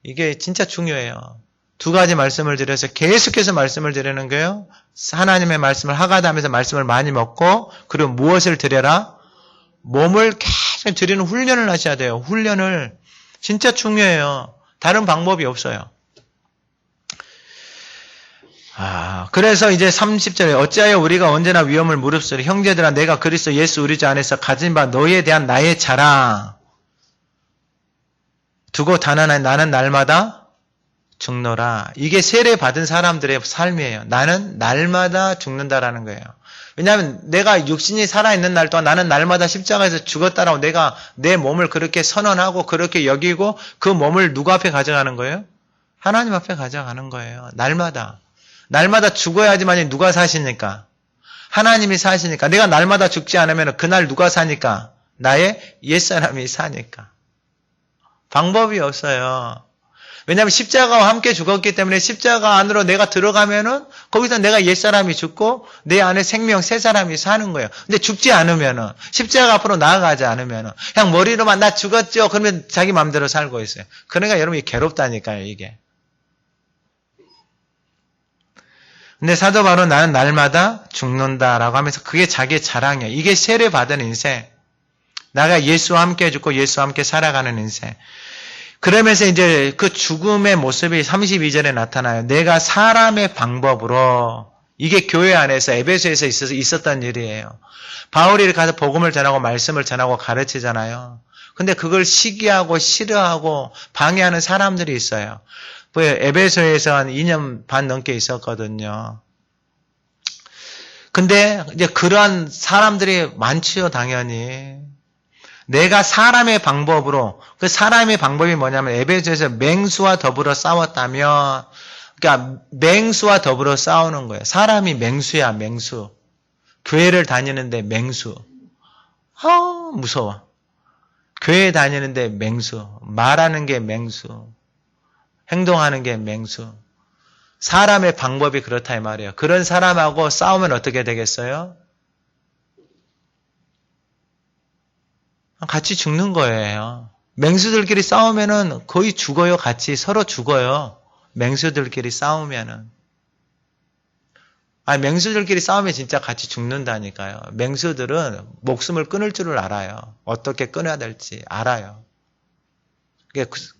이게 진짜 중요해요. 두 가지 말씀을 드려서 계속해서 말씀을 드리는 거예요. 하나님의 말씀을 하가다하면서 말씀을 많이 먹고, 그리고 무엇을 드려라? 몸을 계속 드리는 훈련을 하셔야 돼요. 훈련을. 진짜 중요해요. 다른 방법이 없어요. 그래서 이제 30절에 어찌하여 우리가 언제나 위험을 무릅쓰리 형제들아 내가 그리스도 예수 우리 주 안에서 가진 바 너희에 대한 나의 자랑 두고 단언하니 나는 날마다 죽노라. 이게 세례 받은 사람들의 삶이에요. 나는 날마다 죽는다라는 거예요. 왜냐하면 내가 육신이 살아있는 날 동안 나는 날마다 십자가에서 죽었다라고 내가 내 몸을 그렇게 선언하고 그렇게 여기고 그 몸을 누구 앞에 가져가는 거예요? 하나님 앞에 가져가는 거예요. 날마다 죽어야지만 누가 사시니까? 하나님이 사시니까. 내가 날마다 죽지 않으면 그날 누가 사니까? 나의 옛사람이 사니까. 방법이 없어요. 왜냐하면 십자가와 함께 죽었기 때문에 십자가 안으로 내가 들어가면은 거기서 내가 옛사람이 죽고 내 안에 생명 새 사람이 사는 거예요. 근데 죽지 않으면은 십자가 앞으로 나아가지 않으면은 그냥 머리로만 나 죽었죠. 그러면 자기 마음대로 살고 있어요. 그러니까 여러분이 괴롭다니까요, 이게. 근데 사도 바울은 나는 날마다 죽는다라고 하면서 그게 자기의 자랑이에요. 이게 세례 받은 인생. 나가 예수와 함께 죽고 예수와 함께 살아가는 인생. 그러면서 이제 그 죽음의 모습이 32절에 나타나요. 내가 사람의 방법으로, 이게 교회 안에서 에베소에서 있었던 일이에요. 바울이 가서 복음을 전하고 말씀을 전하고 가르치잖아요. 근데 그걸 시기하고 싫어하고 방해하는 사람들이 있어요. 에베소에서 한 2년 반 넘게 있었거든요. 근데 이제 그러한 사람들이 많지요, 당연히. 내가 사람의 방법으로, 그 사람의 방법이 뭐냐면 에베소에서 맹수와 더불어 싸웠다면, 그러니까 맹수와 더불어 싸우는 거예요. 사람이 맹수야, 맹수. 교회를 다니는데 맹수. 무서워. 교회 다니는데 맹수. 말하는 게 맹수. 행동하는 게 맹수. 사람의 방법이 그렇다 이 말이에요. 그런 사람하고 싸우면 어떻게 되겠어요? 같이 죽는 거예요. 맹수들끼리 싸우면은 거의 죽어요. 같이 서로 죽어요. 맹수들끼리 싸우면은. 아니, 맹수들끼리 싸우면 진짜 같이 죽는다니까요. 맹수들은 목숨을 끊을 줄을 알아요. 어떻게 끊어야 될지 알아요.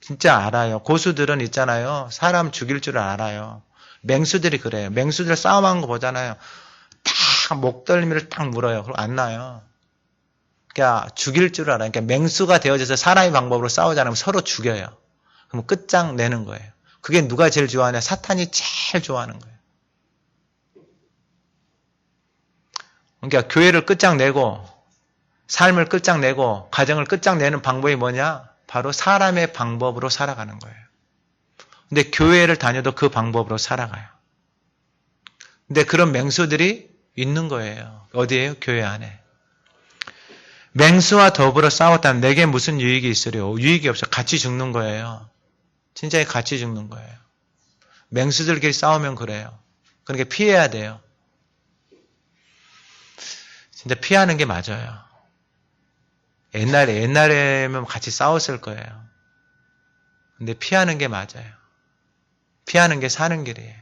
진짜 알아요. 고수들은 있잖아요. 사람 죽일 줄을 알아요. 맹수들이 그래요. 맹수들 싸움하는 거 보잖아요. 딱 목덜미를 딱 물어요. 그럼 안 나요. 그러니까 죽일 줄 알아요. 그러니까 맹수가 되어져서 사람의 방법으로 싸우지 않으면 서로 죽여요. 그럼 끝장내는 거예요. 그게 누가 제일 좋아하냐? 사탄이 제일 좋아하는 거예요. 그러니까 교회를 끝장내고 삶을 끝장내고 가정을 끝장내는 방법이 뭐냐? 바로 사람의 방법으로 살아가는 거예요. 근데 교회를 다녀도 그 방법으로 살아가요. 근데 그런 맹수들이 있는 거예요. 어디에요? 교회 안에. 맹수와 더불어 싸웠다면 내게 무슨 유익이 있으려? 유익이 없어. 같이 죽는 거예요. 진짜 같이 죽는 거예요. 맹수들끼리 싸우면 그래요. 그러니까 피해야 돼요. 진짜 피하는 게 맞아요. 옛날에면 같이 싸웠을 거예요. 근데 피하는 게 맞아요. 피하는 게 사는 길이에요.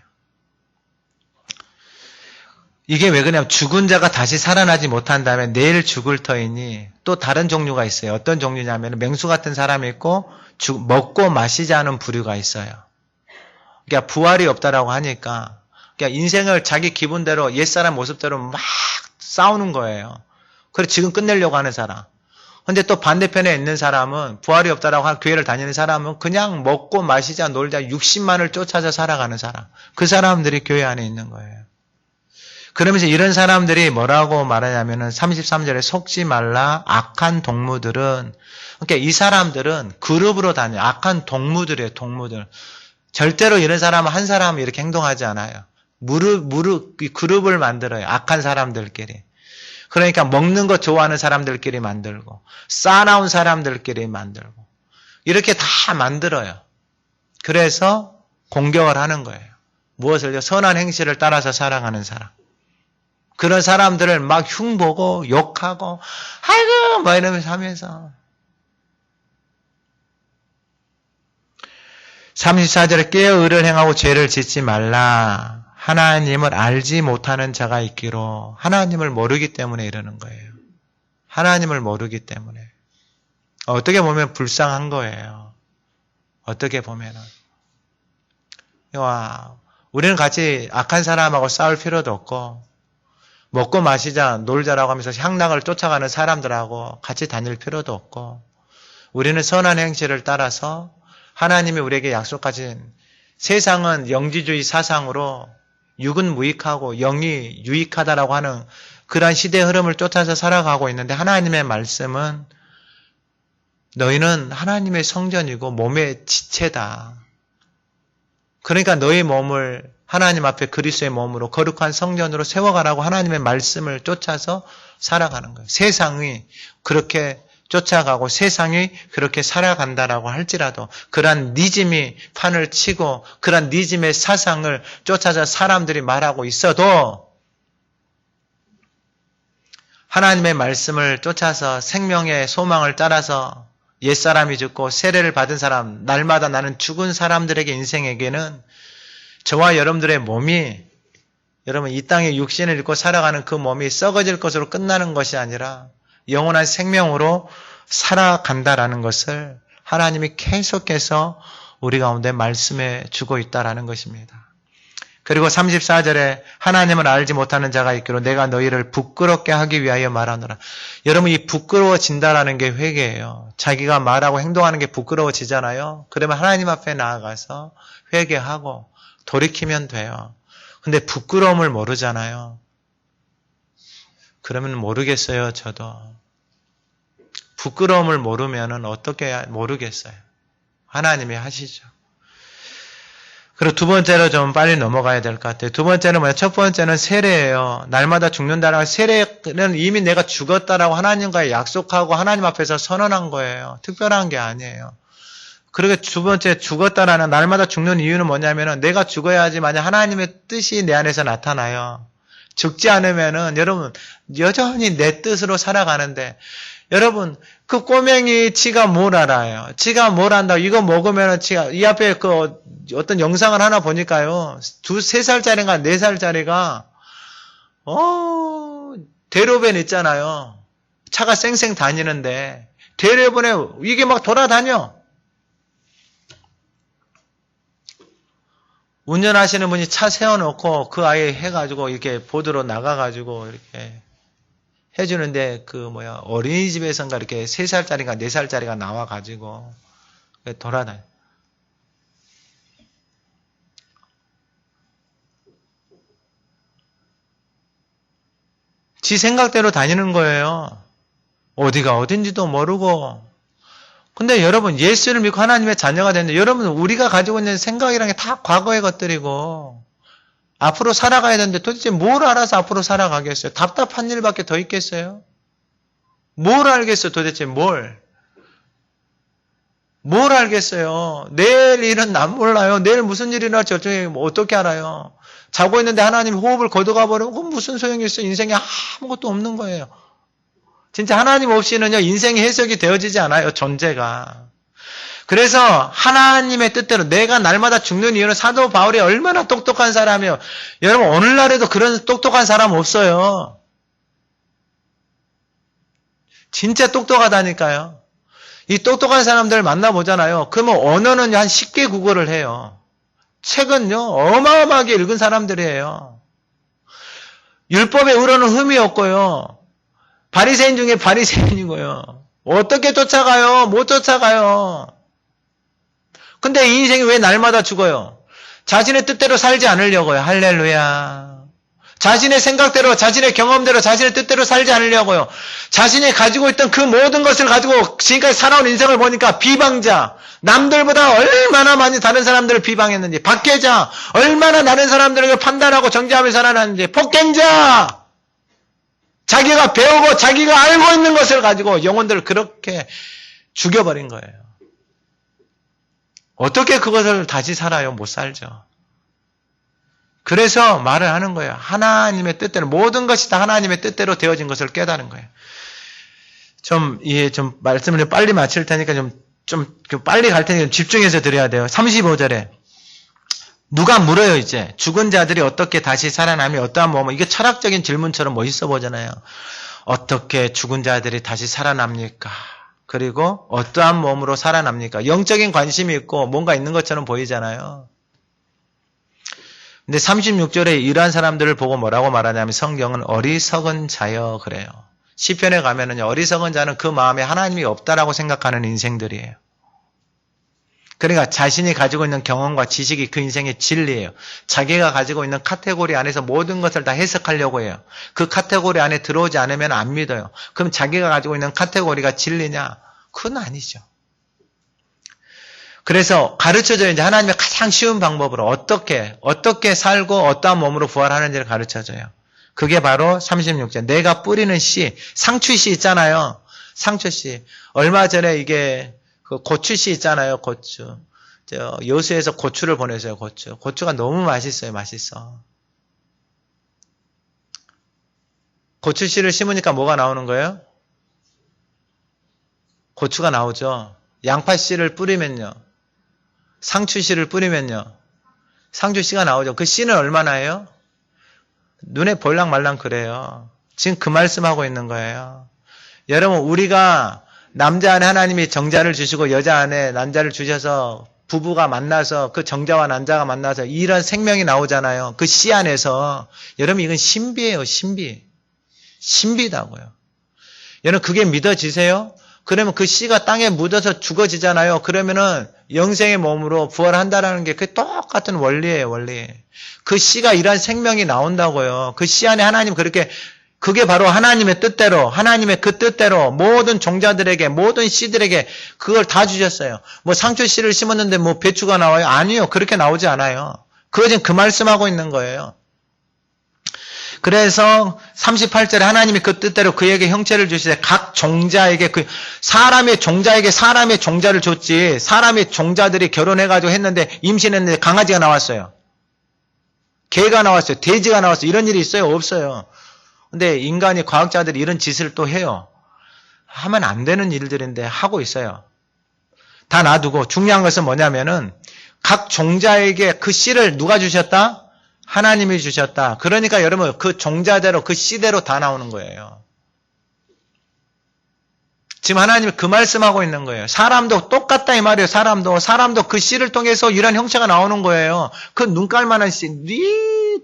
이게 왜 그러냐면 죽은 자가 다시 살아나지 못한다면 내일 죽을 터이니 또 다른 종류가 있어요. 어떤 종류냐면 맹수 같은 사람이 있고 먹고 마시지 않은 부류가 있어요. 그러니까 부활이 없다라고 하니까 그러니까 인생을 자기 기분대로 옛사람 모습대로 막 싸우는 거예요. 그래서 지금 끝내려고 하는 사람. 근데 또 반대편에 있는 사람은 부활이 없다라고 한 교회를 다니는 사람은 그냥 먹고 마시자 놀자 60만을 쫓아서 살아가는 사람. 그 사람들이 교회 안에 있는 거예요. 그러면서 이런 사람들이 뭐라고 말하냐면은 33절에 속지 말라 악한 동무들은 그러니까 이 사람들은 그룹으로 다녀요. 악한 동무들이에요. 동무들. 절대로 이런 사람은 한 사람은 이렇게 행동하지 않아요. 그룹을 만들어요. 악한 사람들끼리. 그러니까 먹는 거 좋아하는 사람들끼리 만들고 싸나운 사람들끼리 만들고 이렇게 다 만들어요. 그래서 공격을 하는 거예요. 무엇을요? 선한 행실을 따라서 살아가는 사람. 그런 사람들을 막 흉보고 욕하고 아이고 뭐 이러면서 하면서 34절에 깨어 의를 행하고 죄를 짓지 말라. 하나님을 알지 못하는 자가 있기로 하나님을 모르기 때문에 이러는 거예요. 하나님을 모르기 때문에. 어떻게 보면 불쌍한 거예요. 어떻게 보면은. 와, 우리는 같이 악한 사람하고 싸울 필요도 없고 먹고 마시자 놀자라고 하면서 향락을 쫓아가는 사람들하고 같이 다닐 필요도 없고 우리는 선한 행실을 따라서 하나님이 우리에게 약속하신 세상은 영지주의 사상으로 육은 무익하고 영이 유익하다라고 하는 그러한 시대의 흐름을 쫓아서 살아가고 있는데 하나님의 말씀은 너희는 하나님의 성전이고 몸의 지체다. 그러니까 너희 몸을 하나님 앞에 그리스도의 몸으로 거룩한 성전으로 세워가라고 하나님의 말씀을 쫓아서 살아가는 거예요. 세상이 그렇게 쫓아가고 세상이 그렇게 살아간다라고 할지라도 그러한 니즘이 판을 치고 그러한 니즘의 사상을 쫓아서 사람들이 말하고 있어도 하나님의 말씀을 쫓아서 생명의 소망을 따라서 옛사람이 죽고 세례를 받은 사람, 날마다 나는 죽은 사람들에게 인생에게는 저와 여러분들의 몸이 여러분 이 땅에 육신을 입고 살아가는 그 몸이 썩어질 것으로 끝나는 것이 아니라 영원한 생명으로 살아간다라는 것을 하나님이 계속해서 우리 가운데 말씀해 주고 있다라는 것입니다. 그리고 34절에 하나님을 알지 못하는 자가 있기로 내가 너희를 부끄럽게 하기 위하여 말하노라. 여러분 이 부끄러워진다라는 게 회개예요. 자기가 말하고 행동하는 게 부끄러워지잖아요. 그러면 하나님 앞에 나아가서 회개하고 돌이키면 돼요. 근데 부끄러움을 모르잖아요. 그러면 모르겠어요, 저도. 부끄러움을 모르면은 어떻게 모르겠어요. 하나님이 하시죠. 그리고 두 번째로 좀 빨리 넘어가야 될 것 같아요. 두 번째는 뭐냐? 첫 번째는 세례예요. 날마다 죽는다라고 세례는 이미 내가 죽었다라고 하나님과 약속하고 하나님 앞에서 선언한 거예요. 특별한 게 아니에요. 그리고 두 번째, 죽었다라는, 날마다 죽는 이유는 뭐냐면은 내가 죽어야지 만약 하나님의 뜻이 내 안에서 나타나요. 죽지 않으면은 여러분 여전히 내 뜻으로 살아가는데, 여러분 그 꼬맹이 지가 뭘 알아요? 지가 뭘 안다고. 이거 먹으면은 지가, 이 앞에 그 어떤 영상을 하나 보니까요, 3살짜리인가 4살짜리가 대로변 있잖아요. 차가 쌩쌩 다니는데 대로변에 이게 막 돌아다녀. 운전하시는 분이 차 세워놓고 그 아이 해가지고 이렇게 보드로 나가가지고 이렇게 해주는데, 어린이집에선가 이렇게 3살짜리가 4살짜리가 나와가지고 돌아다녀. 지 생각대로 다니는 거예요. 어디가 어딘지도 모르고. 근데 여러분, 예수를 믿고 하나님의 자녀가 됐는데, 여러분, 우리가 가지고 있는 생각이란 게 다 과거의 것들이고, 앞으로 살아가야 되는데 도대체 뭘 알아서 앞으로 살아가겠어요? 답답한 일밖에 더 있겠어요? 뭘 알겠어요? 도대체 뭘 알겠어요? 내일 일은 난 몰라요. 내일 무슨 일이 날지 어떻게 알아요? 자고 있는데 하나님 호흡을 걷어가 버리면 그건 무슨 소용이 있어요? 인생에 아무것도 없는 거예요. 진짜 하나님 없이는요, 인생이 해석이 되어지지 않아요, 존재가. 그래서 하나님의 뜻대로 내가 날마다 죽는 이유는, 사도 바울이 얼마나 똑똑한 사람이에요. 여러분, 오늘날에도 그런 똑똑한 사람 없어요. 진짜 똑똑하다니까요. 이 똑똑한 사람들 만나보잖아요. 그러면 언어는 한 10개 국어를 해요. 책은요, 어마어마하게 읽은 사람들이에요. 율법에 우러는 흠이 없고요. 바리새인 중에 바리새인이고요. 어떻게 쫓아가요? 못 쫓아가요. 근데 이 인생이 왜 날마다 죽어요? 자신의 뜻대로 살지 않으려고요. 할렐루야. 자신의 생각대로, 자신의 경험대로, 자신의 뜻대로 살지 않으려고요. 자신이 가지고 있던 그 모든 것을 가지고 지금까지 살아온 인생을 보니까 비방자, 남들보다 얼마나 많이 다른 사람들을 비방했는지, 박해자, 얼마나 다른 사람들을 판단하고 정죄하며 살아났는지, 폭행자, 자기가 배우고 자기가 알고 있는 것을 가지고 영혼들을 그렇게 죽여버린 거예요. 어떻게 그것을 다시 살아요? 못 살죠. 그래서 말을 하는 거예요. 하나님의 뜻대로, 모든 것이 다 하나님의 뜻대로 되어진 것을 깨닫는 거예요. 말씀을 빨리 마칠 테니까 좀 빨리 갈 테니까 집중해서 드려야 돼요. 35절에. 누가 물어요, 이제. 죽은 자들이 어떻게 다시 살아나며 어떠한 몸을, 이게 철학적인 질문처럼 멋있어 보잖아요. 어떻게 죽은 자들이 다시 살아납니까? 그리고 어떠한 몸으로 살아납니까? 영적인 관심이 있고 뭔가 있는 것처럼 보이잖아요. 근데 36절에 이러한 사람들을 보고 뭐라고 말하냐면, 성경은 어리석은 자여 그래요. 시편에 가면은 어리석은 자는 그 마음에 하나님이 없다라고 생각하는 인생들이에요. 그러니까 자신이 가지고 있는 경험과 지식이 그 인생의 진리예요. 자기가 가지고 있는 카테고리 안에서 모든 것을 다 해석하려고 해요. 그 카테고리 안에 들어오지 않으면 안 믿어요. 그럼 자기가 가지고 있는 카테고리가 진리냐? 그건 아니죠. 그래서 가르쳐줘요. 이제 하나님의 가장 쉬운 방법으로 어떻게 살고 어떠한 몸으로 부활하는지를 가르쳐줘요. 그게 바로 36절. 내가 뿌리는 씨, 상추씨 있잖아요. 상추씨. 얼마 전에 이게 그 고추씨 있잖아요. 고추. 여수에서 고추를 보내줘요. 고추가 너무 맛있어요. 맛있어. 고추씨를 심으니까 뭐가 나오는 거예요? 고추가 나오죠. 양파씨를 뿌리면요. 상추씨를 뿌리면요. 상추씨가 나오죠. 그 씨는 얼마나 해요? 눈에 볼랑말랑 그래요. 지금 그 말씀하고 있는 거예요. 여러분, 우리가 남자 안에 하나님이 정자를 주시고 여자 안에 난자를 주셔서 부부가 만나서 그 정자와 난자가 만나서 이런 생명이 나오잖아요. 그 씨 안에서. 여러분, 이건 신비예요. 신비다고요. 여러분, 그게 믿어지세요? 그러면 그 씨가 땅에 묻어서 죽어지잖아요. 그러면은 영생의 몸으로 부활한다라는 게 그게 똑같은 원리예요, 원리. 그 씨가 이러한 생명이 나온다고요. 그 씨 안에 하나님 그게 바로 하나님의 뜻대로, 하나님의 그 뜻대로 모든 종자들에게, 모든 씨들에게 그걸 다 주셨어요. 뭐 상추 씨를 심었는데 뭐 배추가 나와요? 아니요. 그렇게 나오지 않아요. 그거 지금 그 말씀하고 있는 거예요. 그래서 38절에 하나님이 그 뜻대로 그에게 형체를 주시되 각 종자에게 사람의 종자에게 사람의 종자를 줬지, 사람의 종자들이 결혼해가지고 했는데 임신했는데 강아지가 나왔어요. 개가 나왔어요. 돼지가 나왔어요. 이런 일이 있어요? 없어요. 근데 인간이, 과학자들이 이런 짓을 또 해요. 하면 안 되는 일들인데 하고 있어요. 다 놔두고 중요한 것은 뭐냐면은 각 종자에게 그 씨를 누가 주셨다? 하나님이 주셨다. 그러니까 여러분 그 종자대로 그 씨대로 다 나오는 거예요. 지금 하나님이 그 말씀하고 있는 거예요. 사람도 똑같다 이 말이에요. 사람도 그 씨를 통해서 이런 형체가 나오는 거예요. 그 눈깔만한 씨,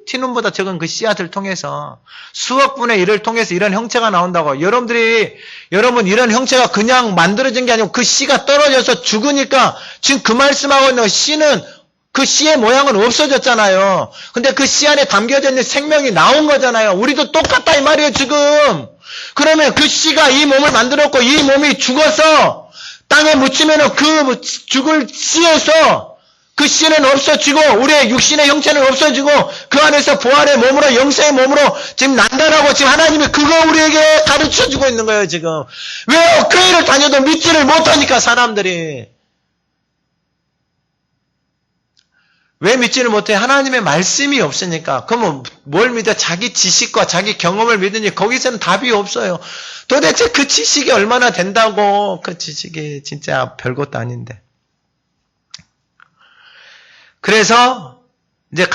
티눈보다 적은 그 씨앗을 통해서 수억 분의 1을 통해서 이런 형체가 나온다고. 여러분 이런 형체가 그냥 만들어진 게 아니고 그 씨가 떨어져서 죽으니까 지금 그 말씀하고 있는 씨는 그 씨의 모양은 없어졌잖아요. 근데 그 씨 안에 담겨져 있는 생명이 나온 거잖아요. 우리도 똑같다 이 말이에요 지금. 그러면 그 씨가 이 몸을 만들었고 이 몸이 죽어서 땅에 묻히면 그 죽을 씨에서 그 씨는 없어지고 우리의 육신의 형체는 없어지고 그 안에서 부활의 몸으로 영생의 몸으로 지금 난다라고 지금 하나님이 그거 우리에게 가르쳐주고 있는 거예요 지금. 왜요? 교회를 다녀도 믿지를 못하니까 사람들이. 왜 믿지를 못해? 하나님의 말씀이 없으니까. 그러면 뭘 믿어? 자기 지식과 자기 경험을 믿으니 거기서는 답이 없어요. 도대체 그 지식이 얼마나 된다고. 그 지식이 진짜 별것도 아닌데. 그래서 이제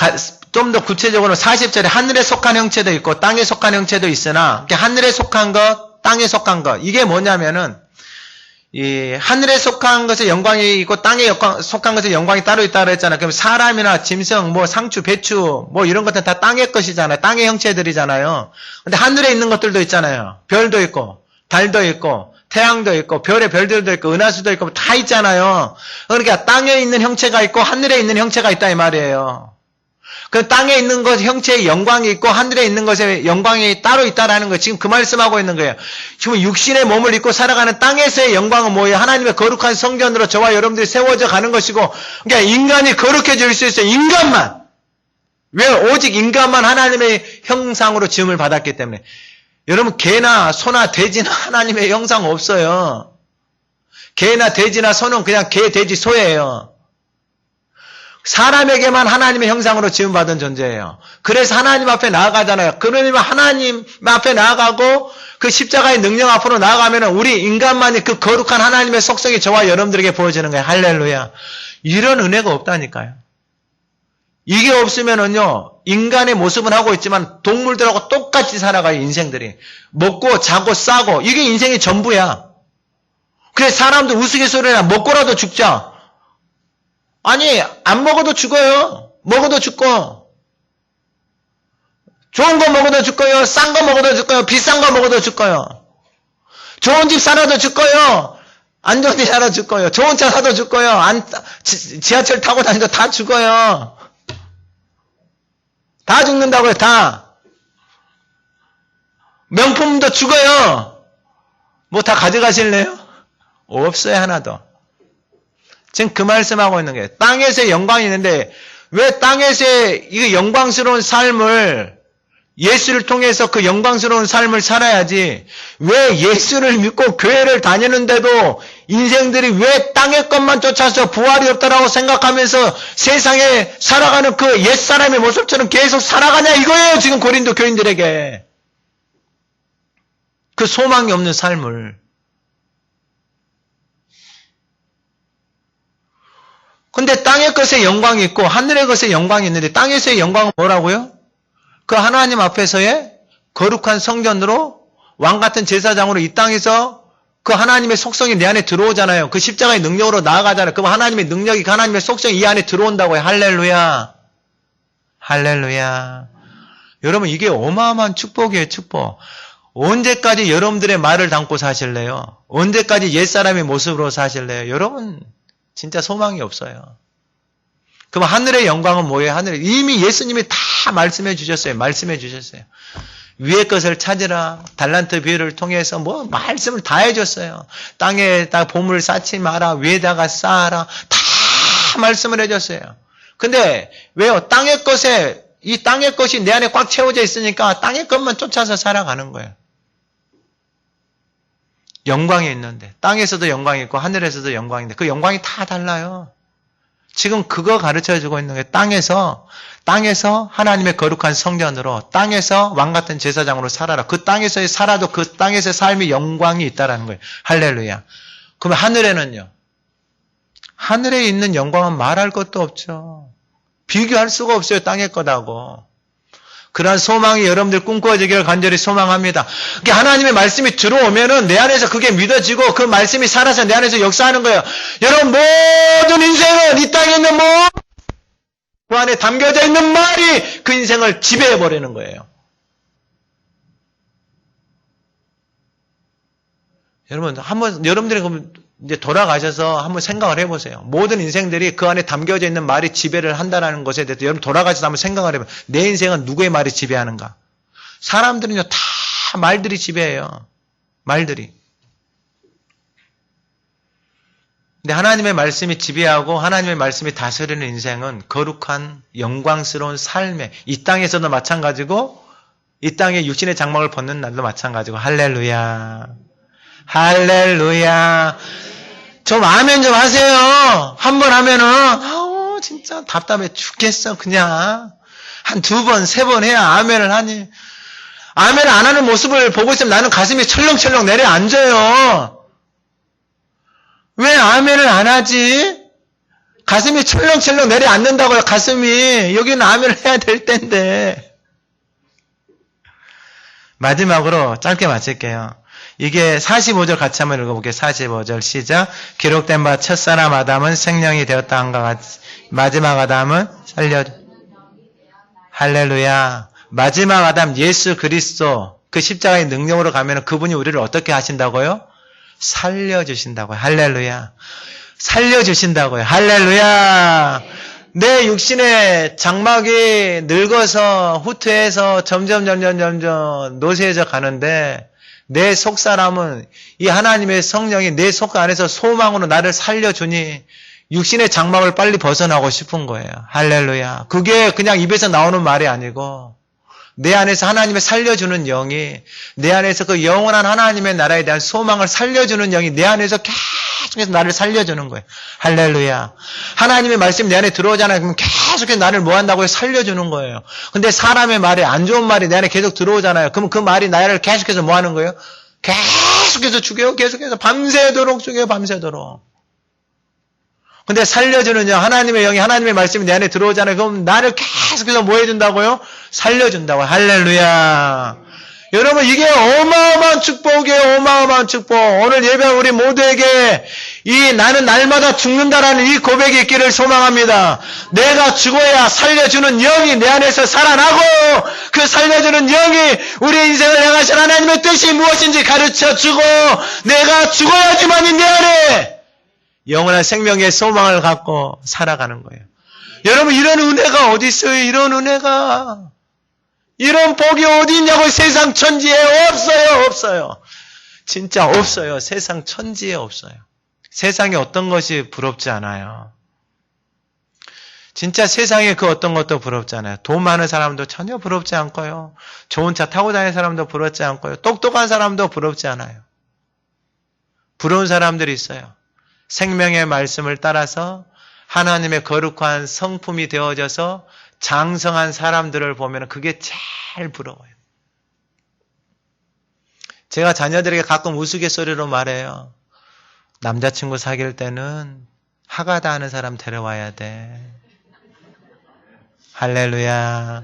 좀 더 구체적으로 40절에 하늘에 속한 형체도 있고 땅에 속한 형체도 있으나 하늘에 속한 것, 땅에 속한 것, 이게 뭐냐면은 이 하늘에 속한 것에 영광이 있고 땅에 속한 것에 영광이 따로 있다 그랬잖아요. 그럼 사람이나 짐승, 뭐 상추, 배추, 뭐 이런 것들은 다 땅의 것이잖아요. 땅의 형체들이잖아요. 근데 하늘에 있는 것들도 있잖아요. 별도 있고, 달도 있고, 태양도 있고, 별의 별들도 있고, 은하수도 있고, 다 있잖아요. 그러니까 땅에 있는 형체가 있고, 하늘에 있는 형체가 있다 이 말이에요. 그 땅에 있는 것 형체의 영광이 있고 하늘에 있는 것의 영광이 따로 있다라는 거예요. 지금 그 말씀하고 있는 거예요. 지금 육신의 몸을 입고 살아가는 땅에서의 영광은 뭐예요? 하나님의 거룩한 성전으로 저와 여러분들이 세워져 가는 것이고, 그러니까 인간이 거룩해질 수 있어요. 인간만. 왜? 오직 인간만 하나님의 형상으로 지음을 받았기 때문에. 여러분 개나 소나 돼지나 하나님의 형상 없어요. 개나 돼지나 소는 그냥 개, 돼지, 소예요. 사람에게만 하나님의 형상으로 지음받은 존재예요. 그래서 하나님 앞에 나아가잖아요. 그러면 하나님 앞에 나아가고 그 십자가의 능력 앞으로 나아가면 우리 인간만이 그 거룩한 하나님의 속성이 저와 여러분들에게 보여지는 거예요. 할렐루야. 이런 은혜가 없다니까요. 이게 없으면은요, 인간의 모습은 하고 있지만 동물들하고 똑같이 살아가요, 인생들이. 먹고 자고 싸고 이게 인생의 전부야. 그래서 사람들 우스갯소리나 먹고라도 죽자. 아니, 안 먹어도 죽어요. 먹어도 죽고. 좋은 거 먹어도 죽고요. 싼 거 먹어도 죽고요. 비싼 거 먹어도 죽고요. 좋은 집 살아도 죽고요. 안 좋은 집 살아도 죽고요. 좋은 차 사도 죽고요. 지하철 타고 다니도 다 죽어요. 다 죽는다고요, 다. 명품도 죽어요. 뭐 다 가져가실래요? 없어요, 하나도. 지금 그 말씀하고 있는 거예요. 땅에서의 영광이 있는데 왜 땅에서의 이 영광스러운 삶을 예수를 통해서 그 영광스러운 삶을 살아야지 왜 예수를 믿고 교회를 다니는데도 인생들이 왜 땅의 것만 쫓아서 부활이 없다라고 생각하면서 세상에 살아가는 그 옛사람의 모습처럼 계속 살아가냐 이거예요. 지금 고린도 교인들에게. 그 소망이 없는 삶을. 근데 땅의 것에 영광이 있고 하늘의 것에 영광이 있는데 땅에서의 영광은 뭐라고요? 그 하나님 앞에서의 거룩한 성전으로 왕같은 제사장으로 이 땅에서 그 하나님의 속성이 내 안에 들어오잖아요. 그 십자가의 능력으로 나아가잖아요. 그럼 하나님의 능력이 그 하나님의 속성이 이 안에 들어온다고요. 할렐루야. 할렐루야. 여러분 이게 어마어마한 축복이에요. 축복. 언제까지 여러분들의 말을 담고 사실래요? 언제까지 옛사람의 모습으로 사실래요? 여러분 진짜 소망이 없어요. 그럼 하늘의 영광은 뭐예요? 하늘에 이미 예수님이 다 말씀해 주셨어요. 말씀해 주셨어요. 위의 것을 찾으라. 달란트 비유를 통해서 뭐 말씀을 다 해줬어요. 땅에다 보물 쌓지 마라. 위에다가 쌓아라. 다 말씀을 해줬어요. 근데 왜요? 땅의 것에 이 땅의 것이 내 안에 꽉 채워져 있으니까 땅의 것만 쫓아서 살아가는 거예요. 영광이 있는데 땅에서도 영광이 있고 하늘에서도 영광이 있는데 그 영광이 다 달라요. 지금 그거 가르쳐주고 있는 게 땅에서 하나님의 거룩한 성전으로 땅에서 왕같은 제사장으로 살아라. 그 땅에서 살아도 그 땅에서의 삶이 영광이 있다라는 거예요. 할렐루야. 그러면 하늘에는요. 하늘에 있는 영광은 말할 것도 없죠. 비교할 수가 없어요. 땅의 것하고. 그러한 소망이 여러분들 꿈꿔지기를 간절히 소망합니다. 하나님의 말씀이 들어오면은 내 안에서 그게 믿어지고 그 말씀이 살아서 내 안에서 역사하는 거예요. 여러분 모든 인생은 이 땅에 있는 그 안에 담겨져 있는 말이 그 인생을 지배해버리는 거예요. 여러분 여러분들이 그럼 이제 돌아가셔서 한번 생각을 해보세요. 모든 인생들이 그 안에 담겨져 있는 말이 지배를 한다는 것에 대해서 여러분 돌아가셔서 한번 생각을 해봐요. 내 인생은 누구의 말이 지배하는가? 사람들은요, 다 말들이 지배해요. 말들이. 근데 하나님의 말씀이 지배하고 하나님의 말씀이 다스리는 인생은 거룩한 영광스러운 삶에 이 땅에서도 마찬가지고 이 땅에 육신의 장막을 벗는 날도 마찬가지고 할렐루야. 할렐루야. 좀 아멘 좀 하세요. 한 번 하면은 진짜 답답해 죽겠어. 그냥 한 2번, 3번 해야 아멘을 하니. 아멘을 안 하는 모습을 보고 있으면 나는 가슴이 철렁철렁 내려앉아요. 왜 아멘을 안 하지? 가슴이 철렁철렁 내려앉는다고요. 가슴이. 여기는 아멘을 해야 될 텐데. 마지막으로 짧게 마칠게요. 이게 45절 같이 한번 읽어볼게요. 45절 시작. 기록된 바 첫사람 아담은 생명이 되었다 한것 같이 마지막 아담은 살려줘. 할렐루야. 마지막 아담 예수 그리스도 그 십자가의 능력으로 가면 그분이 우리를 어떻게 하신다고요? 살려주신다고요. 할렐루야. 살려주신다고요. 할렐루야. 내 육신의 장막이 늙어서 후퇴해서 점점 노쇠해져 가는데 내 속사람은 이 하나님의 성령이 내 속 안에서 소망으로 나를 살려주니 육신의 장막을 빨리 벗어나고 싶은 거예요. 할렐루야. 그게 그냥 입에서 나오는 말이 아니고 내 안에서 하나님의 살려주는 영이 내 안에서 그 영원한 하나님의 나라에 대한 소망을 살려주는 영이 내 안에서 계속해서 나를 살려주는 거예요. 할렐루야. 하나님의 말씀이 내 안에 들어오잖아요. 그럼 계속해서 나를 뭐 한다고요? 살려주는 거예요. 근데 사람의 말이 안 좋은 말이 내 안에 계속 들어오잖아요. 그럼 그 말이 나를 계속해서 뭐 하는 거예요? 계속해서 죽여요. 계속해서 밤새도록 죽여요. 밤새도록. 근데 살려주는 영, 하나님의 영이 하나님의 말씀이 내 안에 들어오잖아요. 그럼 나를 계속해서 뭐 해준다고요? 살려준다고요. 할렐루야. 여러분 이게 어마어마한 축복이에요. 어마어마한 축복. 오늘 예배한 우리 모두에게 이 나는 날마다 죽는다라는 이 고백이 있기를 소망합니다. 내가 죽어야 살려주는 영이 내 안에서 살아나고 그 살려주는 영이 우리 인생을 향하신 하나님의 뜻이 무엇인지 가르쳐주고 내가 죽어야지만이 내 안에 영원한 생명의 소망을 갖고 살아가는 거예요. 여러분 이런 은혜가 어디 있어요? 이런 은혜가. 이런 복이 어디 있냐고. 세상 천지에 없어요. 없어요. 진짜 없어요. 세상 천지에 없어요. 세상에 어떤 것이 부럽지 않아요. 진짜 세상에 그 어떤 것도 부럽지 않아요. 돈 많은 사람도 전혀 부럽지 않고요. 좋은 차 타고 다니는 사람도 부럽지 않고요. 똑똑한 사람도 부럽지 않아요. 부러운 사람들이 있어요. 생명의 말씀을 따라서 하나님의 거룩한 성품이 되어져서 장성한 사람들을 보면 그게 제일 부러워요. 제가 자녀들에게 가끔 우스갯소리로 말해요. 남자친구 사귈 때는 하가다 하는 사람 데려와야 돼. 할렐루야.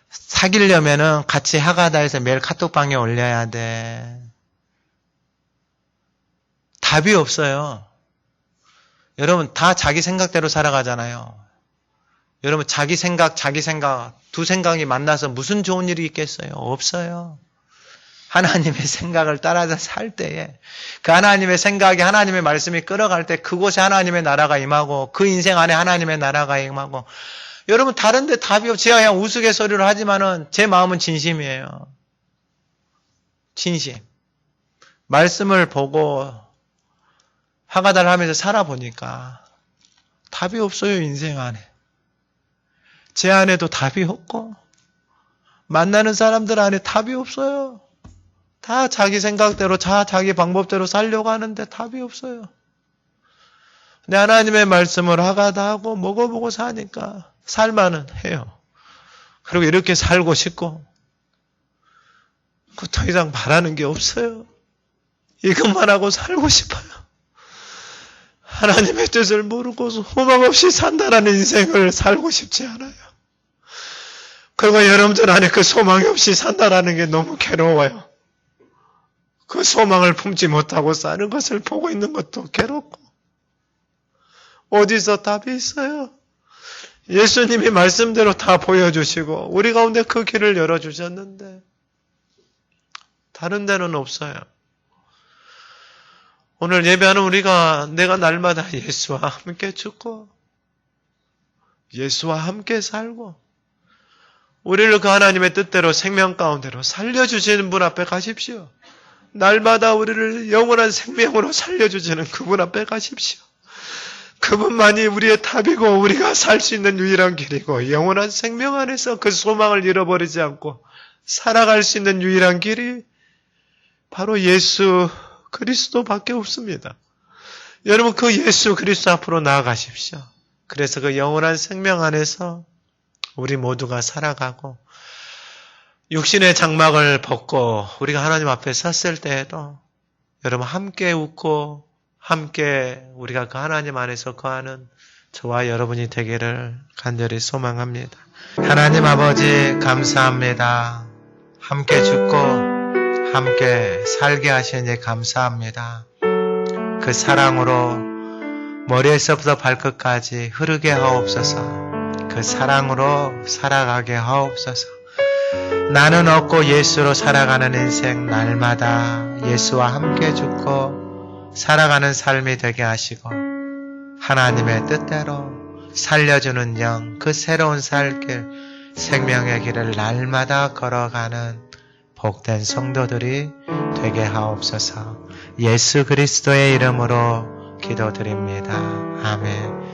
사귀려면은 같이 하가다에서 매일 카톡방에 올려야 돼. 답이 없어요. 여러분 다 자기 생각대로 살아가잖아요. 여러분 자기 생각 두 생각이 만나서 무슨 좋은 일이 있겠어요? 없어요. 하나님의 생각을 따라서 살 때에 그 하나님의 생각이 하나님의 말씀이 끌어갈 때 그곳에 하나님의 나라가 임하고 그 인생 안에 하나님의 나라가 임하고 여러분 다른 데 답이 없어요. 제가 그냥 우스갯소리로 하지만은 제 마음은 진심이에요. 진심. 말씀을 보고 하가다를 하면서 살아보니까 답이 없어요. 인생 안에. 제 안에도 답이 없고 만나는 사람들 안에 답이 없어요. 다 자기 생각대로 자기 방법대로 살려고 하는데 답이 없어요. 근데 하나님의 말씀을 하가다 하고 먹어보고 사니까 살만은 해요. 그리고 이렇게 살고 싶고 더 이상 바라는 게 없어요. 이것만 하고 살고 싶어요. 하나님의 뜻을 모르고 소망 없이 산다라는 인생을 살고 싶지 않아요. 그리고 여러분들 안에 그 소망이 없이 산다라는 게 너무 괴로워요. 그 소망을 품지 못하고 사는 것을 보고 있는 것도 괴롭고 어디서 답이 있어요? 예수님이 말씀대로 다 보여주시고 우리 가운데 그 길을 열어주셨는데 다른 데는 없어요. 오늘 예배하는 우리가 내가 날마다 예수와 함께 죽고 예수와 함께 살고 우리를 그 하나님의 뜻대로 생명 가운데로 살려주시는 분 앞에 가십시오. 날마다 우리를 영원한 생명으로 살려주시는 그분 앞에 가십시오. 그분만이 우리의 답이고 우리가 살 수 있는 유일한 길이고 영원한 생명 안에서 그 소망을 잃어버리지 않고 살아갈 수 있는 유일한 길이 바로 예수 그리스도밖에 없습니다. 여러분 그 예수 그리스도 앞으로 나아가십시오. 그래서 그 영원한 생명 안에서 우리 모두가 살아가고 육신의 장막을 벗고 우리가 하나님 앞에 섰을 때에도 여러분 함께 웃고 함께 우리가 그 하나님 안에서 거하는 저와 여러분이 되기를 간절히 소망합니다. 하나님 아버지 감사합니다. 함께 죽고 함께 살게 하시니 감사합니다. 그 사랑으로 머리에서부터 발끝까지 흐르게 하옵소서. 그 사랑으로 살아가게 하옵소서. 나는 없고 예수로 살아가는 인생 날마다 예수와 함께 죽고 살아가는 삶이 되게 하시고 하나님의 뜻대로 살려주는 영, 그 새로운 살길, 생명의 길을 날마다 걸어가는 복된 성도들이 되게 하옵소서. 예수 그리스도의 이름으로 기도드립니다. 아멘.